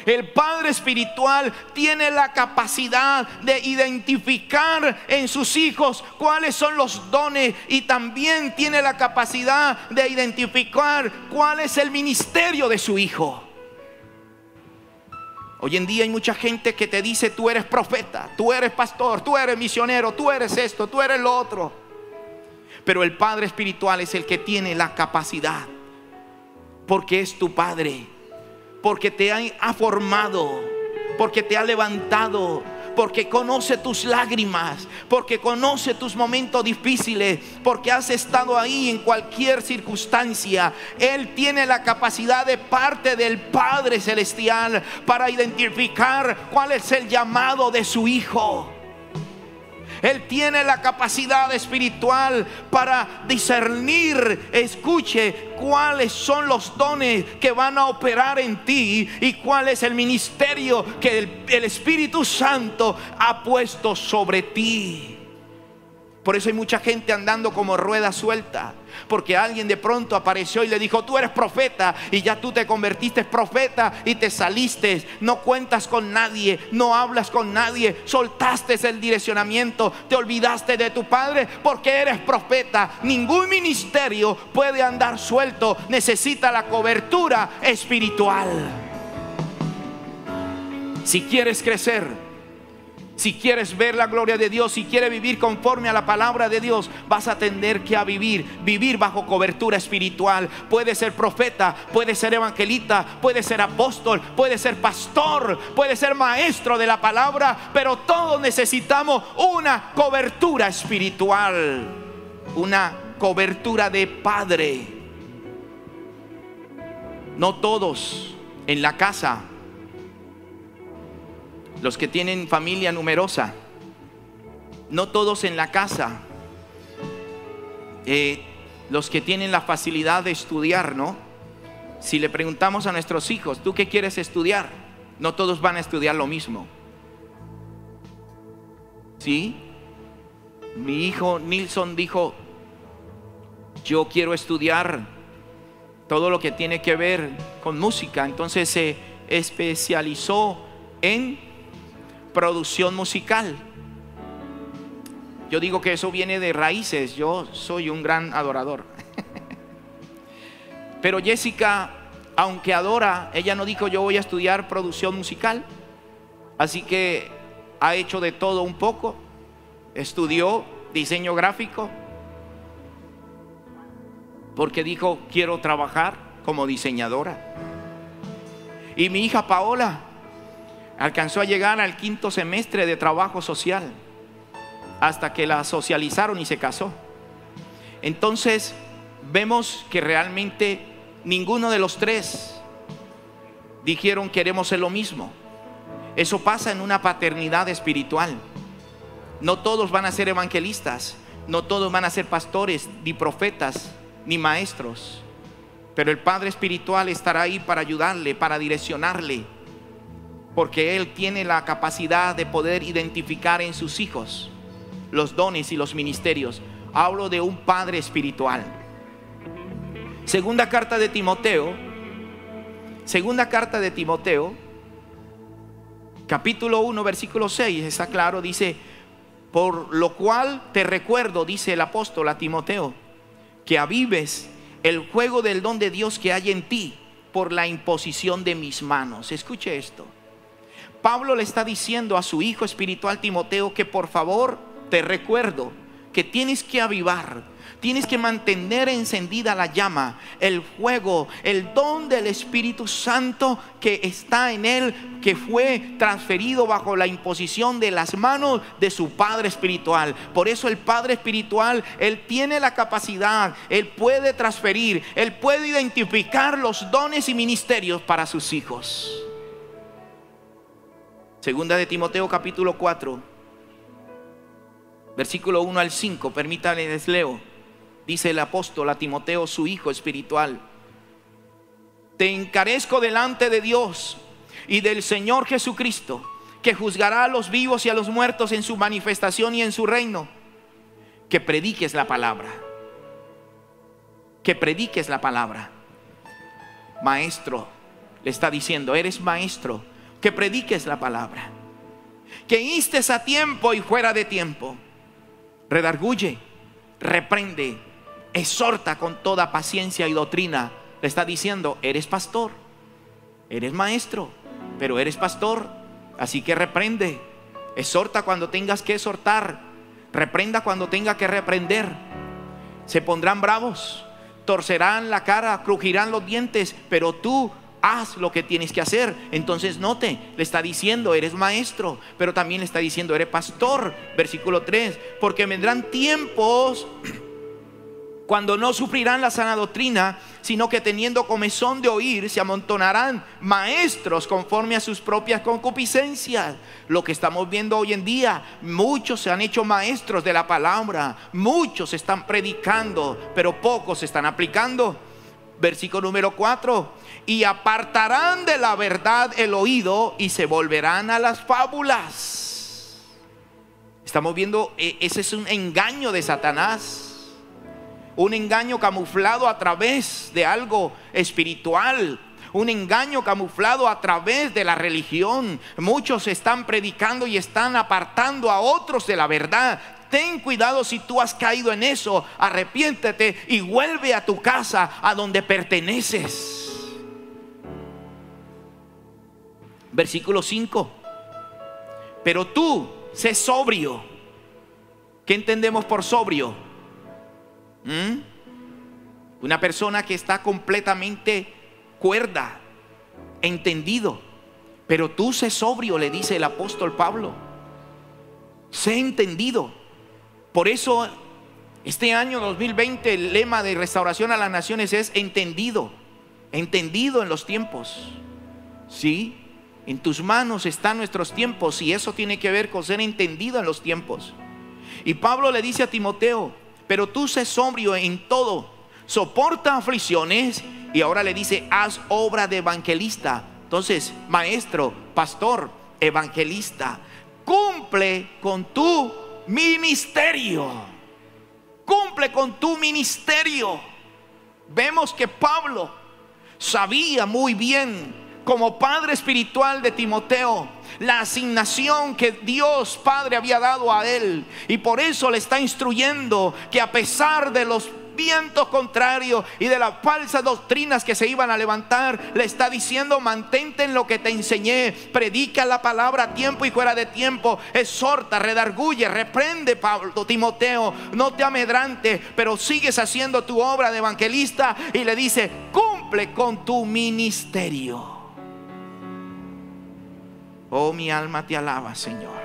El padre espiritual tiene la capacidad de identificar en sus hijos cuáles son los dones, y también tiene la capacidad de identificar cuál es el ministerio de su hijo. Hoy en día hay mucha gente que te dice: tú eres profeta, tú eres pastor, tú eres misionero, tú eres esto, tú eres lo otro. Pero el padre espiritual es el que tiene la capacidad, porque es tu padre, porque te ha formado, porque te ha levantado, porque conoce tus lágrimas, porque conoce tus momentos difíciles, porque has estado ahí en cualquier circunstancia. Él tiene la capacidad de parte del Padre Celestial para identificar cuál es el llamado de su hijo. Él tiene la capacidad espiritual para discernir, escuche, cuáles son los dones que van a operar en ti y cuál es el ministerio que el Espíritu Santo ha puesto sobre ti. Por eso hay mucha gente andando como rueda suelta, porque alguien de pronto apareció y le dijo: tú eres profeta, y ya tú te convertiste en profeta y te saliste. No cuentas con nadie, no hablas con nadie, soltaste el direccionamiento, te olvidaste de tu padre porque eres profeta. Ningún ministerio puede andar suelto, necesita la cobertura espiritual. Si quieres crecer, si quieres ver la gloria de Dios, si quieres vivir conforme a la palabra de Dios, vas a tener que vivir bajo cobertura espiritual. Puede ser profeta, puede ser evangelista, puede ser apóstol, puede ser pastor, puede ser maestro de la palabra, pero todos necesitamos una cobertura espiritual, una cobertura de padre. No todos en la casa, los que tienen familia numerosa, no todos en la casa, los que tienen la facilidad de estudiar, ¿no? Si le preguntamos a nuestros hijos: ¿tú qué quieres estudiar? No todos van a estudiar lo mismo. ¿Sí? Mi hijo Nilson dijo: yo quiero estudiar todo lo que tiene que ver con música. Entonces se especializó en producción musical. Yo digo que eso viene de raíces. Yo soy un gran adorador. Pero Jessica, aunque adora, ella no dijo: yo voy a estudiar producción musical. Así que ha hecho de todo un poco. Estudió diseño gráfico porque dijo: quiero trabajar como diseñadora. Y mi hija Paola alcanzó a llegar al 5º semestre de trabajo social. hasta que la socializaron y se casó. Entonces vemos que realmente ninguno de los tres dijeron queremos ser lo mismo. Eso pasa en una paternidad espiritual. No todos van a ser evangelistas, no todos van a ser pastores, ni profetas, ni maestros, pero el padre espiritual estará ahí para ayudarle, para direccionarle, porque él tiene la capacidad de poder identificar en sus hijos los dones y los ministerios. Hablo de un padre espiritual. Segunda carta de Timoteo, capítulo 1, versículo 6, está claro, dice: por lo cual te recuerdo, dice el apóstol a Timoteo, que avives el fuego del don de Dios que hay en ti por la imposición de mis manos. Escuche esto. Pablo le está diciendo a su hijo espiritual Timoteo que por favor te recuerdo que tienes que avivar, tienes que mantener encendida la llama, el fuego, el don del Espíritu Santo que está en él, que fue transferido bajo la imposición de las manos de su padre espiritual. Por eso el padre espiritual, él tiene la capacidad, él puede transferir, él puede identificar los dones y ministerios para sus hijos. Segunda de Timoteo capítulo 4, versículo 1 al 5, permítanme les leo. Dice el apóstol a Timoteo, su hijo espiritual: te encarezco delante de Dios y del Señor Jesucristo, que juzgará a los vivos y a los muertos en su manifestación y en su reino, que prediques la palabra. Que prediques la palabra. Maestro, le está diciendo, eres maestro, que prediques la palabra, que instes a tiempo y fuera de tiempo, redarguye, reprende, exhorta con toda paciencia y doctrina. Le está diciendo, eres pastor, eres maestro, pero eres pastor, así que reprende, exhorta cuando tengas que exhortar, reprenda cuando tenga que reprender. Se pondrán bravos, torcerán la cara, crujirán los dientes, pero tú haz lo que tienes que hacer. Entonces note, le está diciendo eres maestro, pero también le está diciendo eres pastor. Versículo 3: porque vendrán tiempos cuando no sufrirán la sana doctrina, sino que teniendo comezón de oír, se amontonarán maestros conforme a sus propias concupiscencias. Lo que estamos viendo hoy en día, muchos se han hecho maestros de la palabra, muchos están predicando, pero pocos se están aplicando. Versículo número 4: y apartarán de la verdad el oído y se volverán a las fábulas. Estamos viendo, ese es un engaño de Satanás, un engaño camuflado a través de algo espiritual, un engaño camuflado a través de la religión. Muchos están predicando y están apartando a otros de la verdad. Ten cuidado si tú has caído en eso. Arrepiéntete y vuelve a tu casa, a donde perteneces. Versículo 5: pero tú sé sobrio. ¿Qué entendemos por sobrio? Una persona que está completamente cuerda, entendido. Pero tú sé sobrio, le dice el apóstol Pablo. Sé entendido. Por eso este año 2020 el lema de Restauración a las Naciones es entendido. Entendido en los tiempos. Sí, en tus manos están nuestros tiempos, y eso tiene que ver con ser entendido en los tiempos. Y Pablo le dice a Timoteo: pero tú sé sobrio en todo, soporta aflicciones. Y ahora le dice: haz obra de evangelista. Entonces, maestro, pastor, evangelista, cumple con tu ministerio. Cumple con tu ministerio. Vemos que Pablo sabía muy bien, como padre espiritual de Timoteo, la asignación que Dios Padre había dado a él, y por eso le está instruyendo que a pesar de los vientos contrarios y de las falsas doctrinas que se iban a levantar, le está diciendo: mantente en lo que te enseñé, predica la palabra a tiempo y fuera de tiempo, exhorta, redarguye, reprende, Pablo, Timoteo, no te amedrante, pero sigues haciendo tu obra de evangelista. Y le dice: cumple con tu ministerio. Oh, mi alma te alaba, Señor.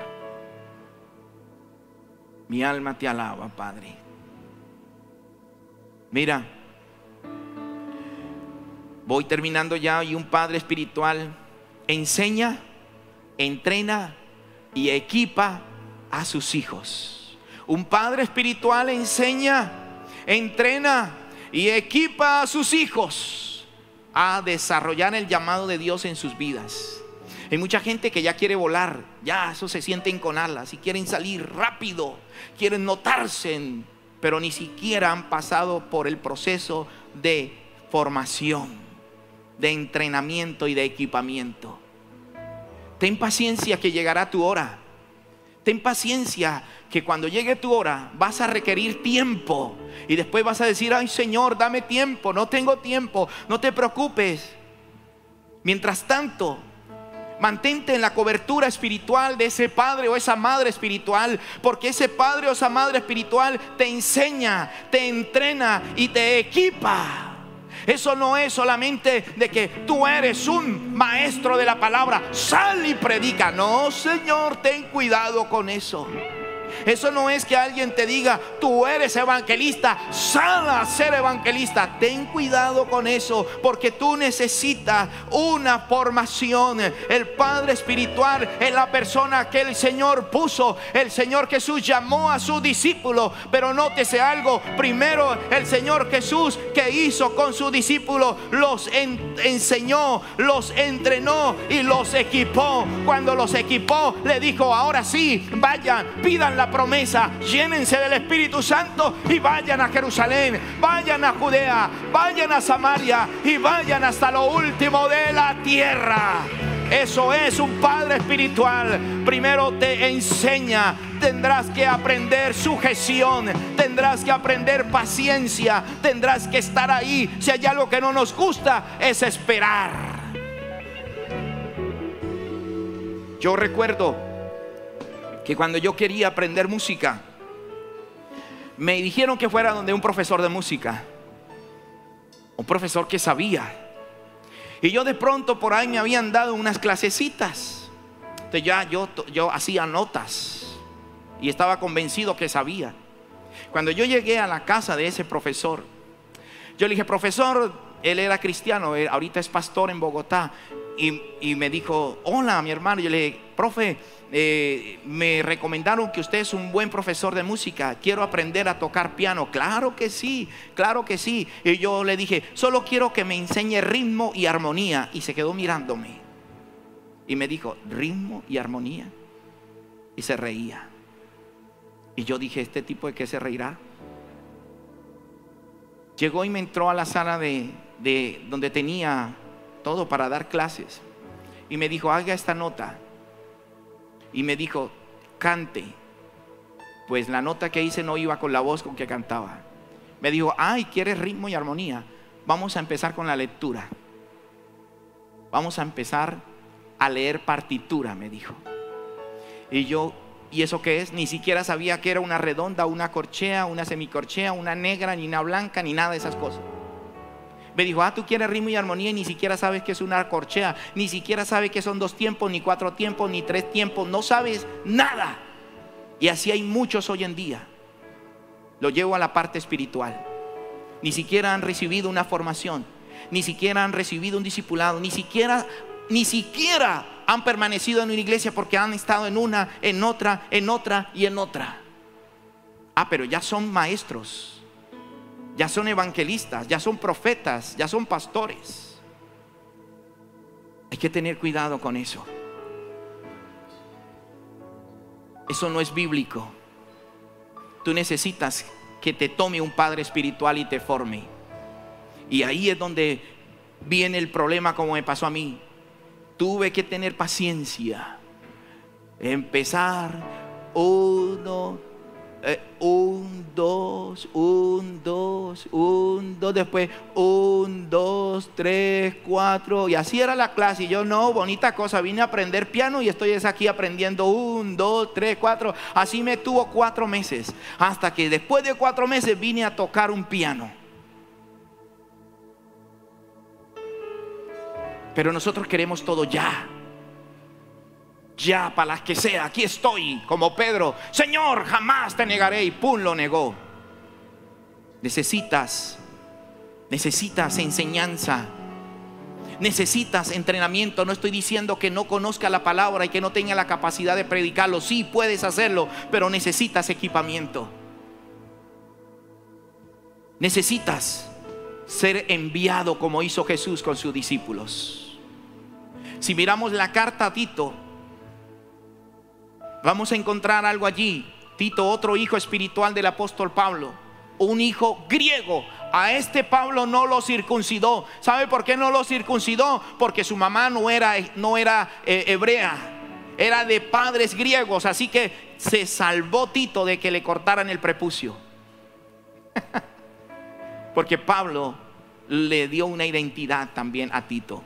Mi alma te alaba, Padre. Mira, voy terminando ya. Y un padre espiritual enseña, entrena y equipa a sus hijos. Un padre espiritual enseña, entrena y equipa a sus hijos a desarrollar el llamado de Dios en sus vidas. Hay mucha gente que ya quiere volar, ya eso se sienten con alas y quieren salir rápido, quieren notarse, pero ni siquiera han pasado por el proceso de formación, de entrenamiento y de equipamiento. Ten paciencia que llegará tu hora. Ten paciencia que cuando llegue tu hora vas a requerir tiempo. Y después vas a decir: ay Señor, dame tiempo, no tengo tiempo. No te preocupes. Mientras tanto, mantente en la cobertura espiritual de ese padre o esa madre espiritual, porque ese padre o esa madre espiritual te enseña, te entrena y te equipa. Eso no es solamente de que tú eres un maestro de la palabra, sal y predica. No, Señor, ten cuidado con eso. Eso no es que alguien te diga: tú eres evangelista, sal a ser evangelista. Ten cuidado con eso, porque tú necesitas una formación. El padre espiritual es la persona que el Señor puso. El Señor Jesús llamó a sus discípulos, pero nótese algo: primero el Señor Jesús, ¿qué hizo con sus discípulos? Los enseñó, los entrenó y los equipó. Cuando los equipó, le dijo: ahora sí, vayan, pidan la promesa, llénense del Espíritu Santo y vayan a Jerusalén, vayan a Judea, vayan a Samaria y vayan hasta lo último de la tierra. Eso es un padre espiritual. Primero te enseña, tendrás que aprender sujeción, tendrás que aprender paciencia, tendrás que estar ahí. Si hay algo que no nos gusta, es esperar. Yo recuerdo que cuando yo quería aprender música, me dijeron que fuera donde un profesor de música, un profesor que sabía. Y yo de pronto por ahí me habían dado unas clasecitas. Entonces ya yo hacía notas y estaba convencido que sabía. Cuando yo llegué a la casa de ese profesor, yo le dije: profesor, él era cristiano, ahorita es pastor en Bogotá. Y me dijo: hola, mi hermano. Yo le dije: profe, me recomendaron que usted es un buen profesor de música, quiero aprender a tocar piano. Claro que sí, claro que sí. Y yo le dije: solo quiero que me enseñe ritmo y armonía. Y se quedó mirándome y me dijo: ritmo y armonía. Y se reía. Y yo dije: ¿este tipo de qué se reirá? Llegó y me entró a la sala de donde tenía todo para dar clases, y me dijo: haga esta nota. Y me dijo: cante. Pues la nota que hice no iba con la voz con que cantaba. Me dijo: ay, ¿quieres ritmo y armonía? Vamos a empezar con la lectura. Vamos a empezar a leer partitura, me dijo. Y yo: ¿y eso qué es? Ni siquiera sabía que era una redonda, una corchea, una semicorchea, una negra, ni una blanca, ni nada de esas cosas. Me dijo: tú quieres ritmo y armonía y ni siquiera sabes qué es una corchea, ni siquiera sabes que son 2 tiempos, ni 4 tiempos, ni 3 tiempos, no sabes nada. Y así hay muchos hoy en día. Lo llevo a la parte espiritual. Ni siquiera han recibido una formación, ni siquiera han recibido un discipulado, ni siquiera han permanecido en una iglesia, porque han estado en una, en otra, en otra y en otra. Pero ya son maestros, ya son evangelistas, ya son profetas, ya son pastores. Hay que tener cuidado con eso. Eso no es bíblico. Tú necesitas que te tome un padre espiritual y te forme. Y ahí es donde viene el problema, como me pasó a mí. Tuve que tener paciencia. Empezar 1, 2, 1, 2, 1, 2, después 1, 2, 3, 4, y así era la clase. Y yo: no, bonita cosa, vine a aprender piano y estoy aquí aprendiendo 1, 2, 3, 4. Así me tuvo 4 meses, hasta que después de 4 meses vine a tocar un piano. Pero nosotros queremos todo ya. ya para las que sea, aquí estoy, como Pedro, Señor, jamás te negaré, y pum, lo negó. Necesitas enseñanza, necesitas entrenamiento. No estoy diciendo que no conozca la palabra y que no tenga la capacidad de predicarlo. Sí, puedes hacerlo, pero necesitas equipamiento. Necesitas ser enviado como hizo Jesús con sus discípulos. Si miramos la carta a Tito, vamos a encontrar algo allí. Tito, otro hijo espiritual del apóstol Pablo, un hijo griego. A este Pablo no lo circuncidó. ¿Sabe por qué no lo circuncidó? Porque su mamá no era hebrea, era de padres griegos. Así que se salvó Tito de que le cortaran el prepucio. Porque Pablo le dio una identidad también a Tito.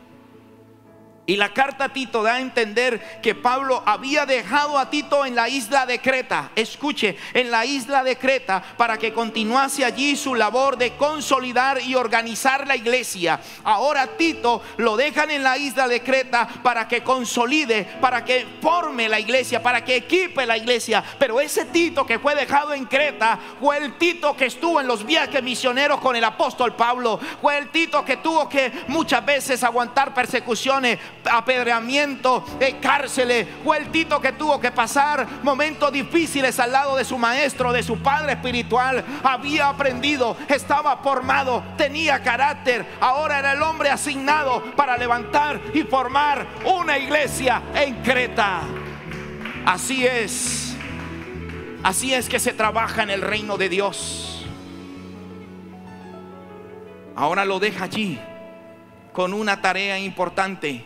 Y la carta a Tito da a entender que Pablo había dejado a Tito en la isla de Creta. Escuche, en la isla de Creta, para que continuase allí su labor de consolidar y organizar la iglesia. Ahora Tito lo dejan en la isla de Creta para que consolide, para que forme la iglesia, para que equipe la iglesia. Pero ese Tito que fue dejado en Creta fue el Tito que estuvo en los viajes misioneros con el apóstol Pablo. Fue el Tito que tuvo que muchas veces aguantar persecuciones, apedreamiento, cárceles. Fue el Tito que tuvo que pasar momentos difíciles al lado de su maestro, de su padre espiritual. Había aprendido, estaba formado, tenía carácter. Ahora era el hombre asignado para levantar y formar una iglesia en Creta. Así es que se trabaja en el reino de Dios. Ahora lo deja allí con una tarea importante: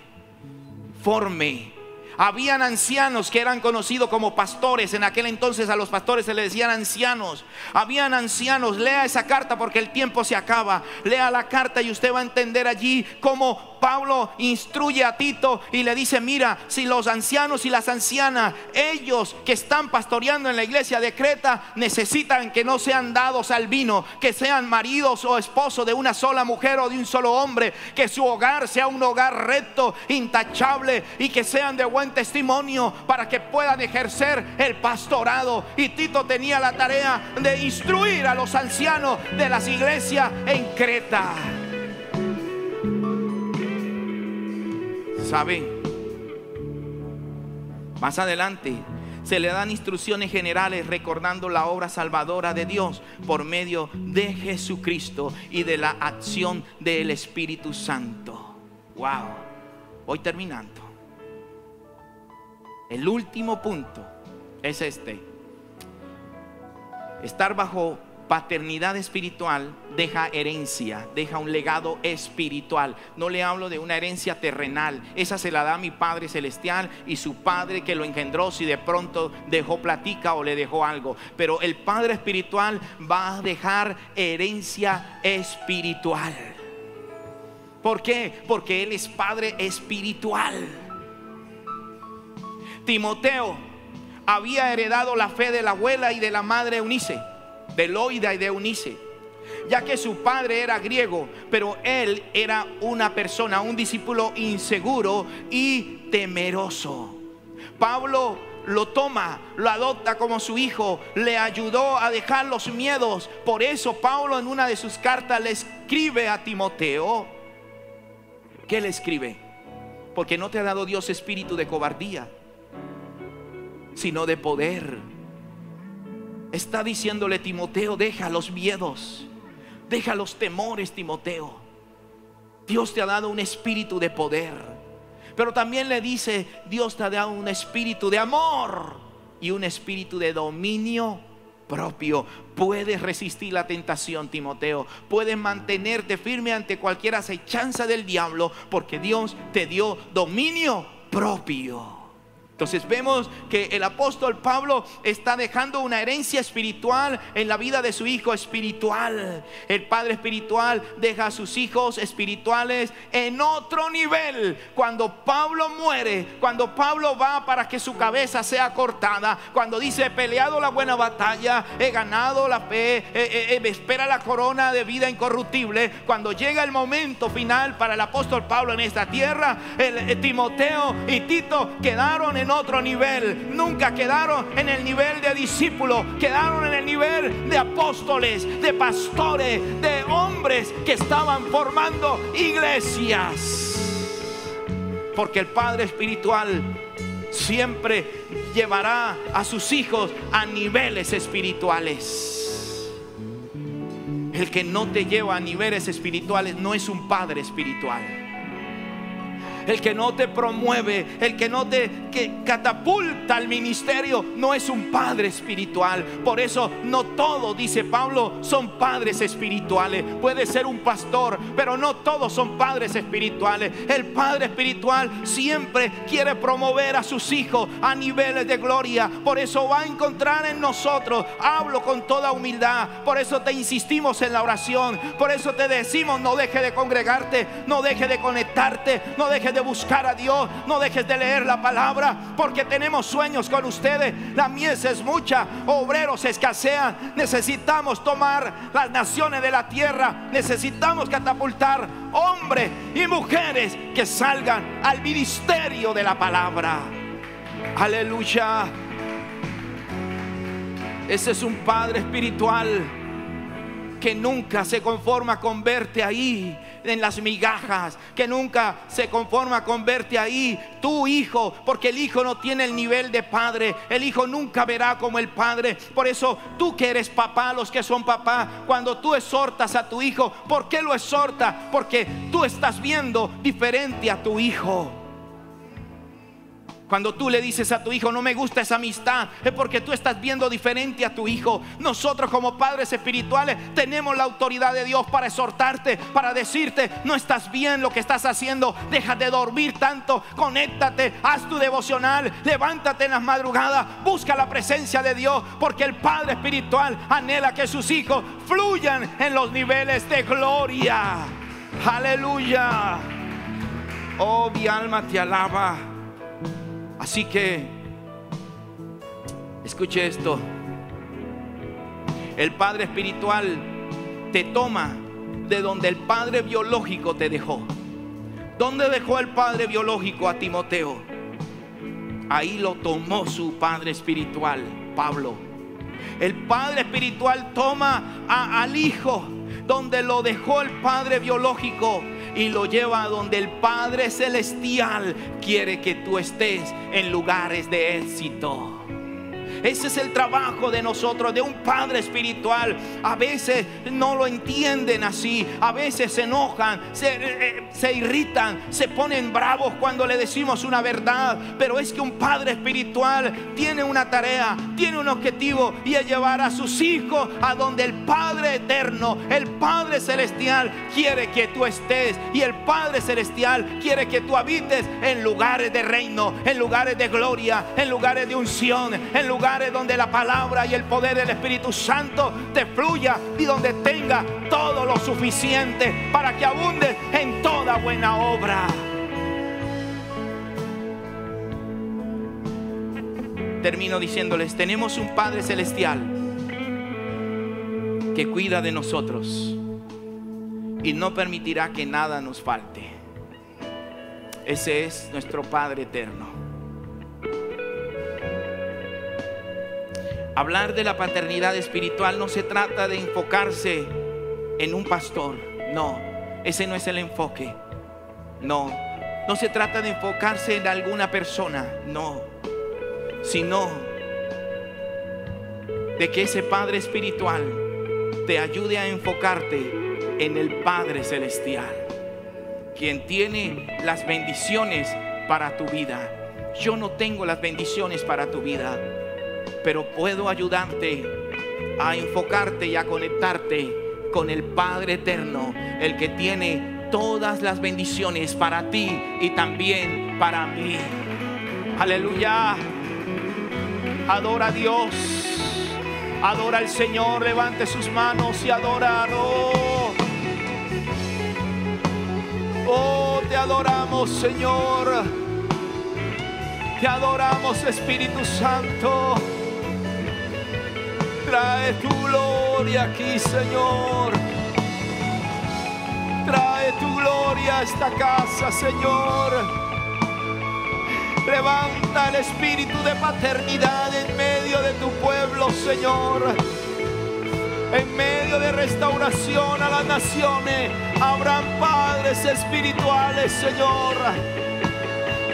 forme. Habían ancianos que eran conocidos como pastores. En aquel entonces a los pastores se les decían ancianos. Habían ancianos. Lea esa carta porque el tiempo se acaba. Lea la carta y usted va a entender allí cómo Pablo instruye a Tito y le dice: mira, si los ancianos y las ancianas, ellos que están pastoreando en la iglesia de Creta, necesitan que no sean dados al vino, que sean maridos o esposos de una sola mujer o de un solo hombre, que su hogar sea un hogar recto, intachable, y que sean de buen testimonio para que puedan ejercer el pastorado. Y Tito tenía la tarea de instruir a los ancianos de las iglesias en Creta. ¿Saben? Más adelante se le dan instrucciones generales recordando la obra salvadora de Dios por medio de Jesucristo y de la acción del Espíritu Santo. Wow. Voy terminando. El último punto es este: estar bajo paternidad espiritual deja herencia, deja un legado espiritual. No le hablo de una herencia terrenal, esa se la da mi Padre Celestial y su Padre que lo engendró, si de pronto dejó platica o le dejó algo. Pero el Padre espiritual va a dejar herencia espiritual. ¿Por qué? Porque Él es Padre espiritual. Timoteo había heredado la fe de la abuela y de la madre Eunice, de Loida y de Eunice, ya que su padre era griego, pero él era una persona, un discípulo inseguro y temeroso. Pablo lo toma, lo adopta como su hijo, le ayudó a dejar los miedos. Por eso Pablo en una de sus cartas le escribe a Timoteo. ¿Qué le escribe? Porque no te ha dado Dios espíritu de cobardía, sino de poder. Está diciéndole: Timoteo, deja los miedos, deja los temores, Timoteo. Dios te ha dado un espíritu de poder. Pero también le dice: Dios te ha dado un espíritu de amor y un espíritu de dominio propio. Puedes resistir la tentación, Timoteo. Puedes mantenerte firme ante cualquier acechanza del diablo, porque Dios te dio dominio propio. Entonces vemos que el apóstol Pablo está dejando una herencia espiritual en la vida de su hijo espiritual. El padre espiritual deja a sus hijos espirituales en otro nivel. Cuando Pablo muere, cuando Pablo va para que su cabeza sea cortada, cuando dice: he peleado la buena batalla, he ganado la fe, me espera la corona de vida incorruptible. Cuando llega el momento final para el apóstol Pablo en esta tierra, Timoteo y Tito quedaron en en otro nivel. Nunca quedaron en el nivel de discípulos, quedaron en el nivel de apóstoles, de pastores, de hombres que estaban formando iglesias. Porque el Padre espiritual siempre llevará a sus hijos a niveles espirituales. El que no te lleva a niveles espirituales no es un padre espiritual. El que no te promueve, el que no te catapulta al ministerio, no es un padre espiritual. Por eso no todos, dice Pablo, son padres espirituales. Puede ser un pastor, pero no todos son padres espirituales. El padre espiritual siempre quiere promover a sus hijos a niveles de gloria. Por eso va a encontrar en nosotros, hablo con toda humildad, por eso te insistimos en la oración, por eso te decimos: no dejes de congregarte, no dejes de conectarte, no dejes de buscar a Dios, no dejes de leer la palabra, porque tenemos sueños con ustedes. La mies es mucha, obreros escasean. Necesitamos tomar las naciones de la tierra, necesitamos catapultar hombres y mujeres que salgan al ministerio de la palabra. Aleluya. Ese es un padre espiritual que nunca se conforma con verte ahí en las migajas, que nunca se conforma con verte ahí, tu hijo, porque el hijo no tiene el nivel de padre. El hijo nunca verá como el padre. Por eso tú que eres papá, los que son papá, cuando tú exhortas a tu hijo, ¿por qué lo exhortas? Porque tú estás viendo diferente a tu hijo. Cuando tú le dices a tu hijo: no me gusta esa amistad, es porque tú estás viendo diferente a tu hijo. Nosotros como padres espirituales tenemos la autoridad de Dios para exhortarte, para decirte: no estás bien lo que estás haciendo, deja de dormir tanto, conéctate, haz tu devocional, levántate en las madrugadas, busca la presencia de Dios, porque el padre espiritual anhela que sus hijos fluyan en los niveles de gloria. Aleluya. Oh, mi alma te alaba. Así que escuche esto: el padre espiritual te toma de donde el padre biológico te dejó. ¿Dónde dejó el padre biológico a Timoteo? Ahí lo tomó su padre espiritual, Pablo. El padre espiritual toma al hijo donde lo dejó el padre biológico y lo lleva a donde el Padre Celestial quiere que tú estés, en lugares de éxito. Ese es el trabajo de nosotros, de un padre espiritual. A veces no lo entienden así, a veces se enojan, se irritan, se ponen bravos cuando le decimos una verdad. Pero es que un padre espiritual tiene una tarea, tiene un objetivo, y es llevar a sus hijos a donde el Padre eterno, el Padre celestial quiere que tú estés. Y el Padre celestial quiere que tú habites en lugares de reino, en lugares de gloria, en lugares de unción, en lugares donde la palabra y el poder del Espíritu Santo te fluya, y donde tenga todo lo suficiente para que abundes en toda buena obra. Termino diciéndoles: tenemos un Padre celestial que cuida de nosotros y no permitirá que nada nos falte. Ese es nuestro Padre eterno. Hablar de la paternidad espiritual no se trata de enfocarse en un pastor. No, ese no es el enfoque. No, no se trata de enfocarse en alguna persona. No, sino de que ese Padre espiritual te ayude a enfocarte en el Padre celestial, quien tiene las bendiciones para tu vida. Yo no tengo las bendiciones para tu vida, pero puedo ayudarte a enfocarte y a conectarte con el Padre eterno, el que tiene todas las bendiciones para ti y también para mí. Aleluya. Adora a Dios, adora al Señor, levante sus manos y adóralo. Oh, te adoramos, Señor. Te adoramos, Espíritu Santo. Trae tu gloria aquí, Señor. Trae tu gloria a esta casa, Señor. Levanta el espíritu de paternidad en medio de tu pueblo, Señor. En medio de restauración a las naciones, habrán padres espirituales, Señor.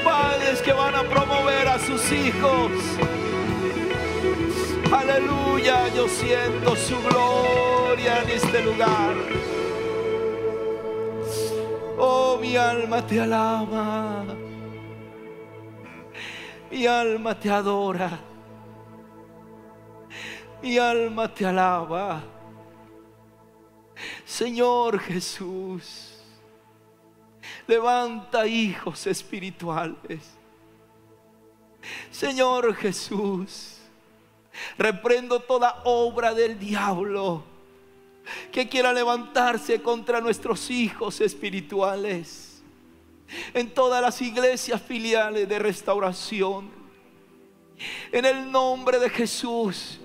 Padres que van a promover a sus hijos. Aleluya, yo siento su gloria en este lugar. Oh, mi alma te alaba. Mi alma te adora. Mi alma te alaba. Señor Jesús, levanta hijos espirituales. Señor Jesús, reprendo toda obra del diablo que quiera levantarse contra nuestros hijos espirituales en todas las iglesias filiales de restauración. En el nombre de Jesús,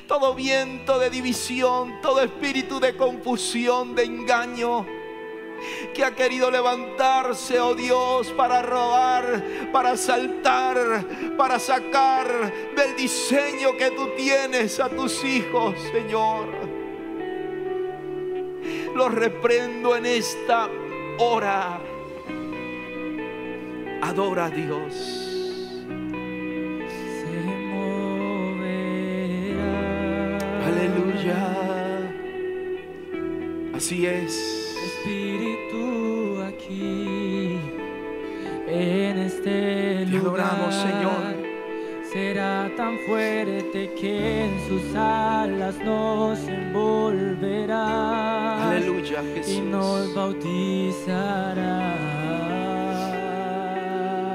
todo viento de división, todo espíritu de confusión, de engaño que ha querido levantarse, oh Dios, para robar, para asaltar, para sacar del diseño que tú tienes a tus hijos, Señor, los reprendo en esta hora. Adora a Dios. Aleluya. Así es. Espíritu aquí en este Te lugar. adoramos, Señor. Será tan fuerte que en sus alas nos envolverá. Aleluya, Jesús. Y nos bautizará.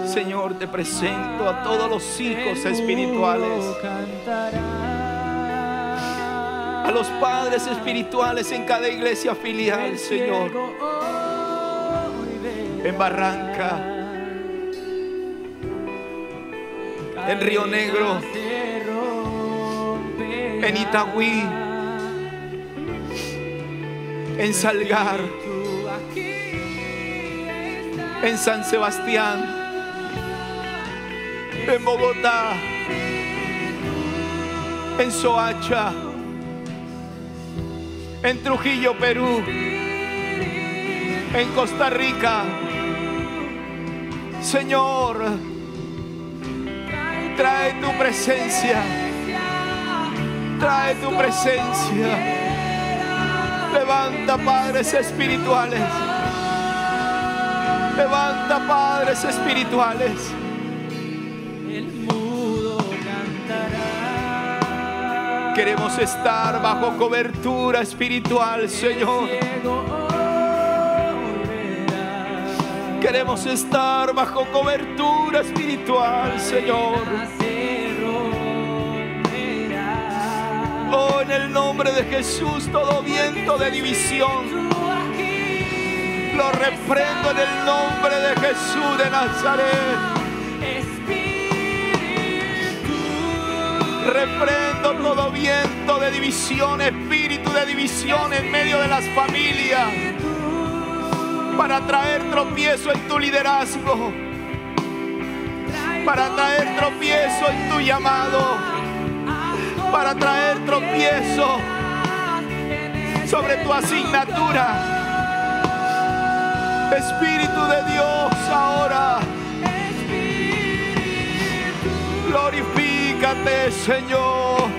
Señor, te presento a todos los hijos espirituales, a los padres espirituales en cada iglesia filial, Señor, en Barranca, en Río Negro, en Itagüí, en Salgar, en San Sebastián, en Bogotá, en Soacha, en Trujillo, Perú, en Costa Rica. Señor, trae tu presencia, trae tu presencia. Levanta padres espirituales, levanta padres espirituales. Queremos estar bajo cobertura espiritual, Señor. Queremos estar bajo cobertura espiritual, Señor. Oh, en el nombre de Jesús, todo viento de división lo reprendo en el nombre de Jesús de Nazaret. Reprendo todo viento de división, espíritu de división en medio de las familias, para traer tropiezo en tu liderazgo, para traer tropiezo en tu llamado, para traer tropiezo sobre tu asignatura. Espíritu de Dios, ahora glorifícate, Señor.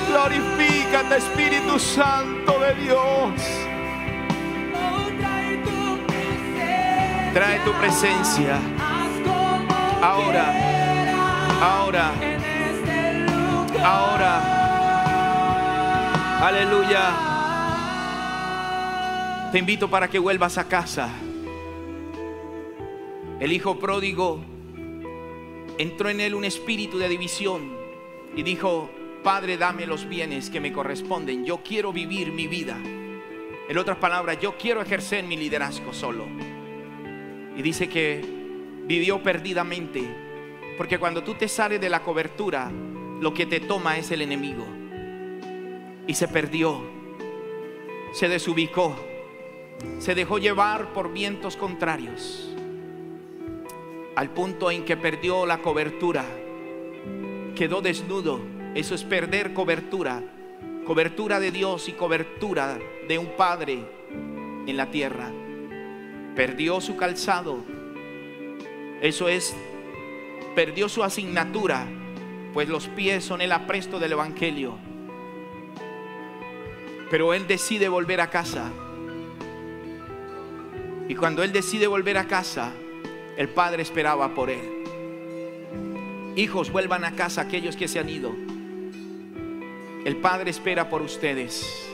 Glorifícate, Espíritu Santo de Dios. Trae tu presencia ahora, ahora, ahora. Aleluya. Te invito para que vuelvas a casa. El hijo pródigo, entró en él un espíritu de división y dijo: Padre, dame los bienes que me corresponden. Yo quiero vivir mi vida. En otras palabras, yo quiero ejercer mi liderazgo solo. Y dice que vivió perdidamente, porque cuando tú te sales de la cobertura, lo que te toma es el enemigo. Y se perdió, se desubicó. se dejó llevar por vientos contrarios, al punto en que perdió la cobertura, quedó desnudo. Eso es perder cobertura, cobertura de Dios y cobertura de un padre en la tierra. Perdió su calzado, eso es, perdió su asignatura, pues los pies son el apresto del evangelio. Pero él decide volver a casa, y cuando él decide volver a casa, el padre esperaba por él. Hijos, vuelvan a casa aquellos que se han ido. El padre espera por ustedes.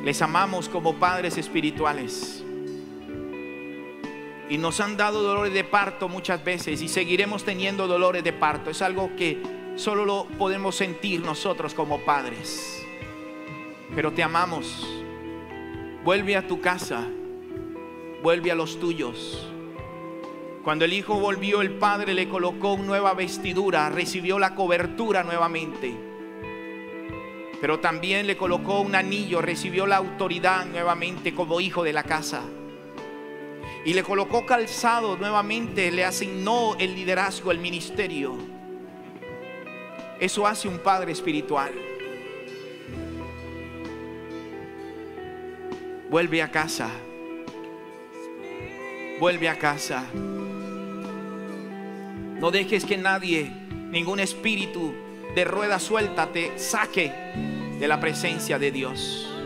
Les amamos como padres espirituales, y nos han dado dolores de parto muchas veces, y seguiremos teniendo dolores de parto. Es algo que solo lo podemos sentir nosotros como padres, pero te amamos. Vuelve a tu casa, vuelve a los tuyos. Cuando el hijo volvió, el padre le colocó una nueva vestidura, recibió la cobertura nuevamente, pero también le colocó un anillo, recibió la autoridad nuevamente como hijo de la casa, y le colocó calzado nuevamente, le asignó el liderazgo, el ministerio. Eso hace un padre espiritual. Vuelve a casa, vuelve a casa. No dejes que nadie, ningún espíritu de rueda suelta te saque de la presencia de Dios.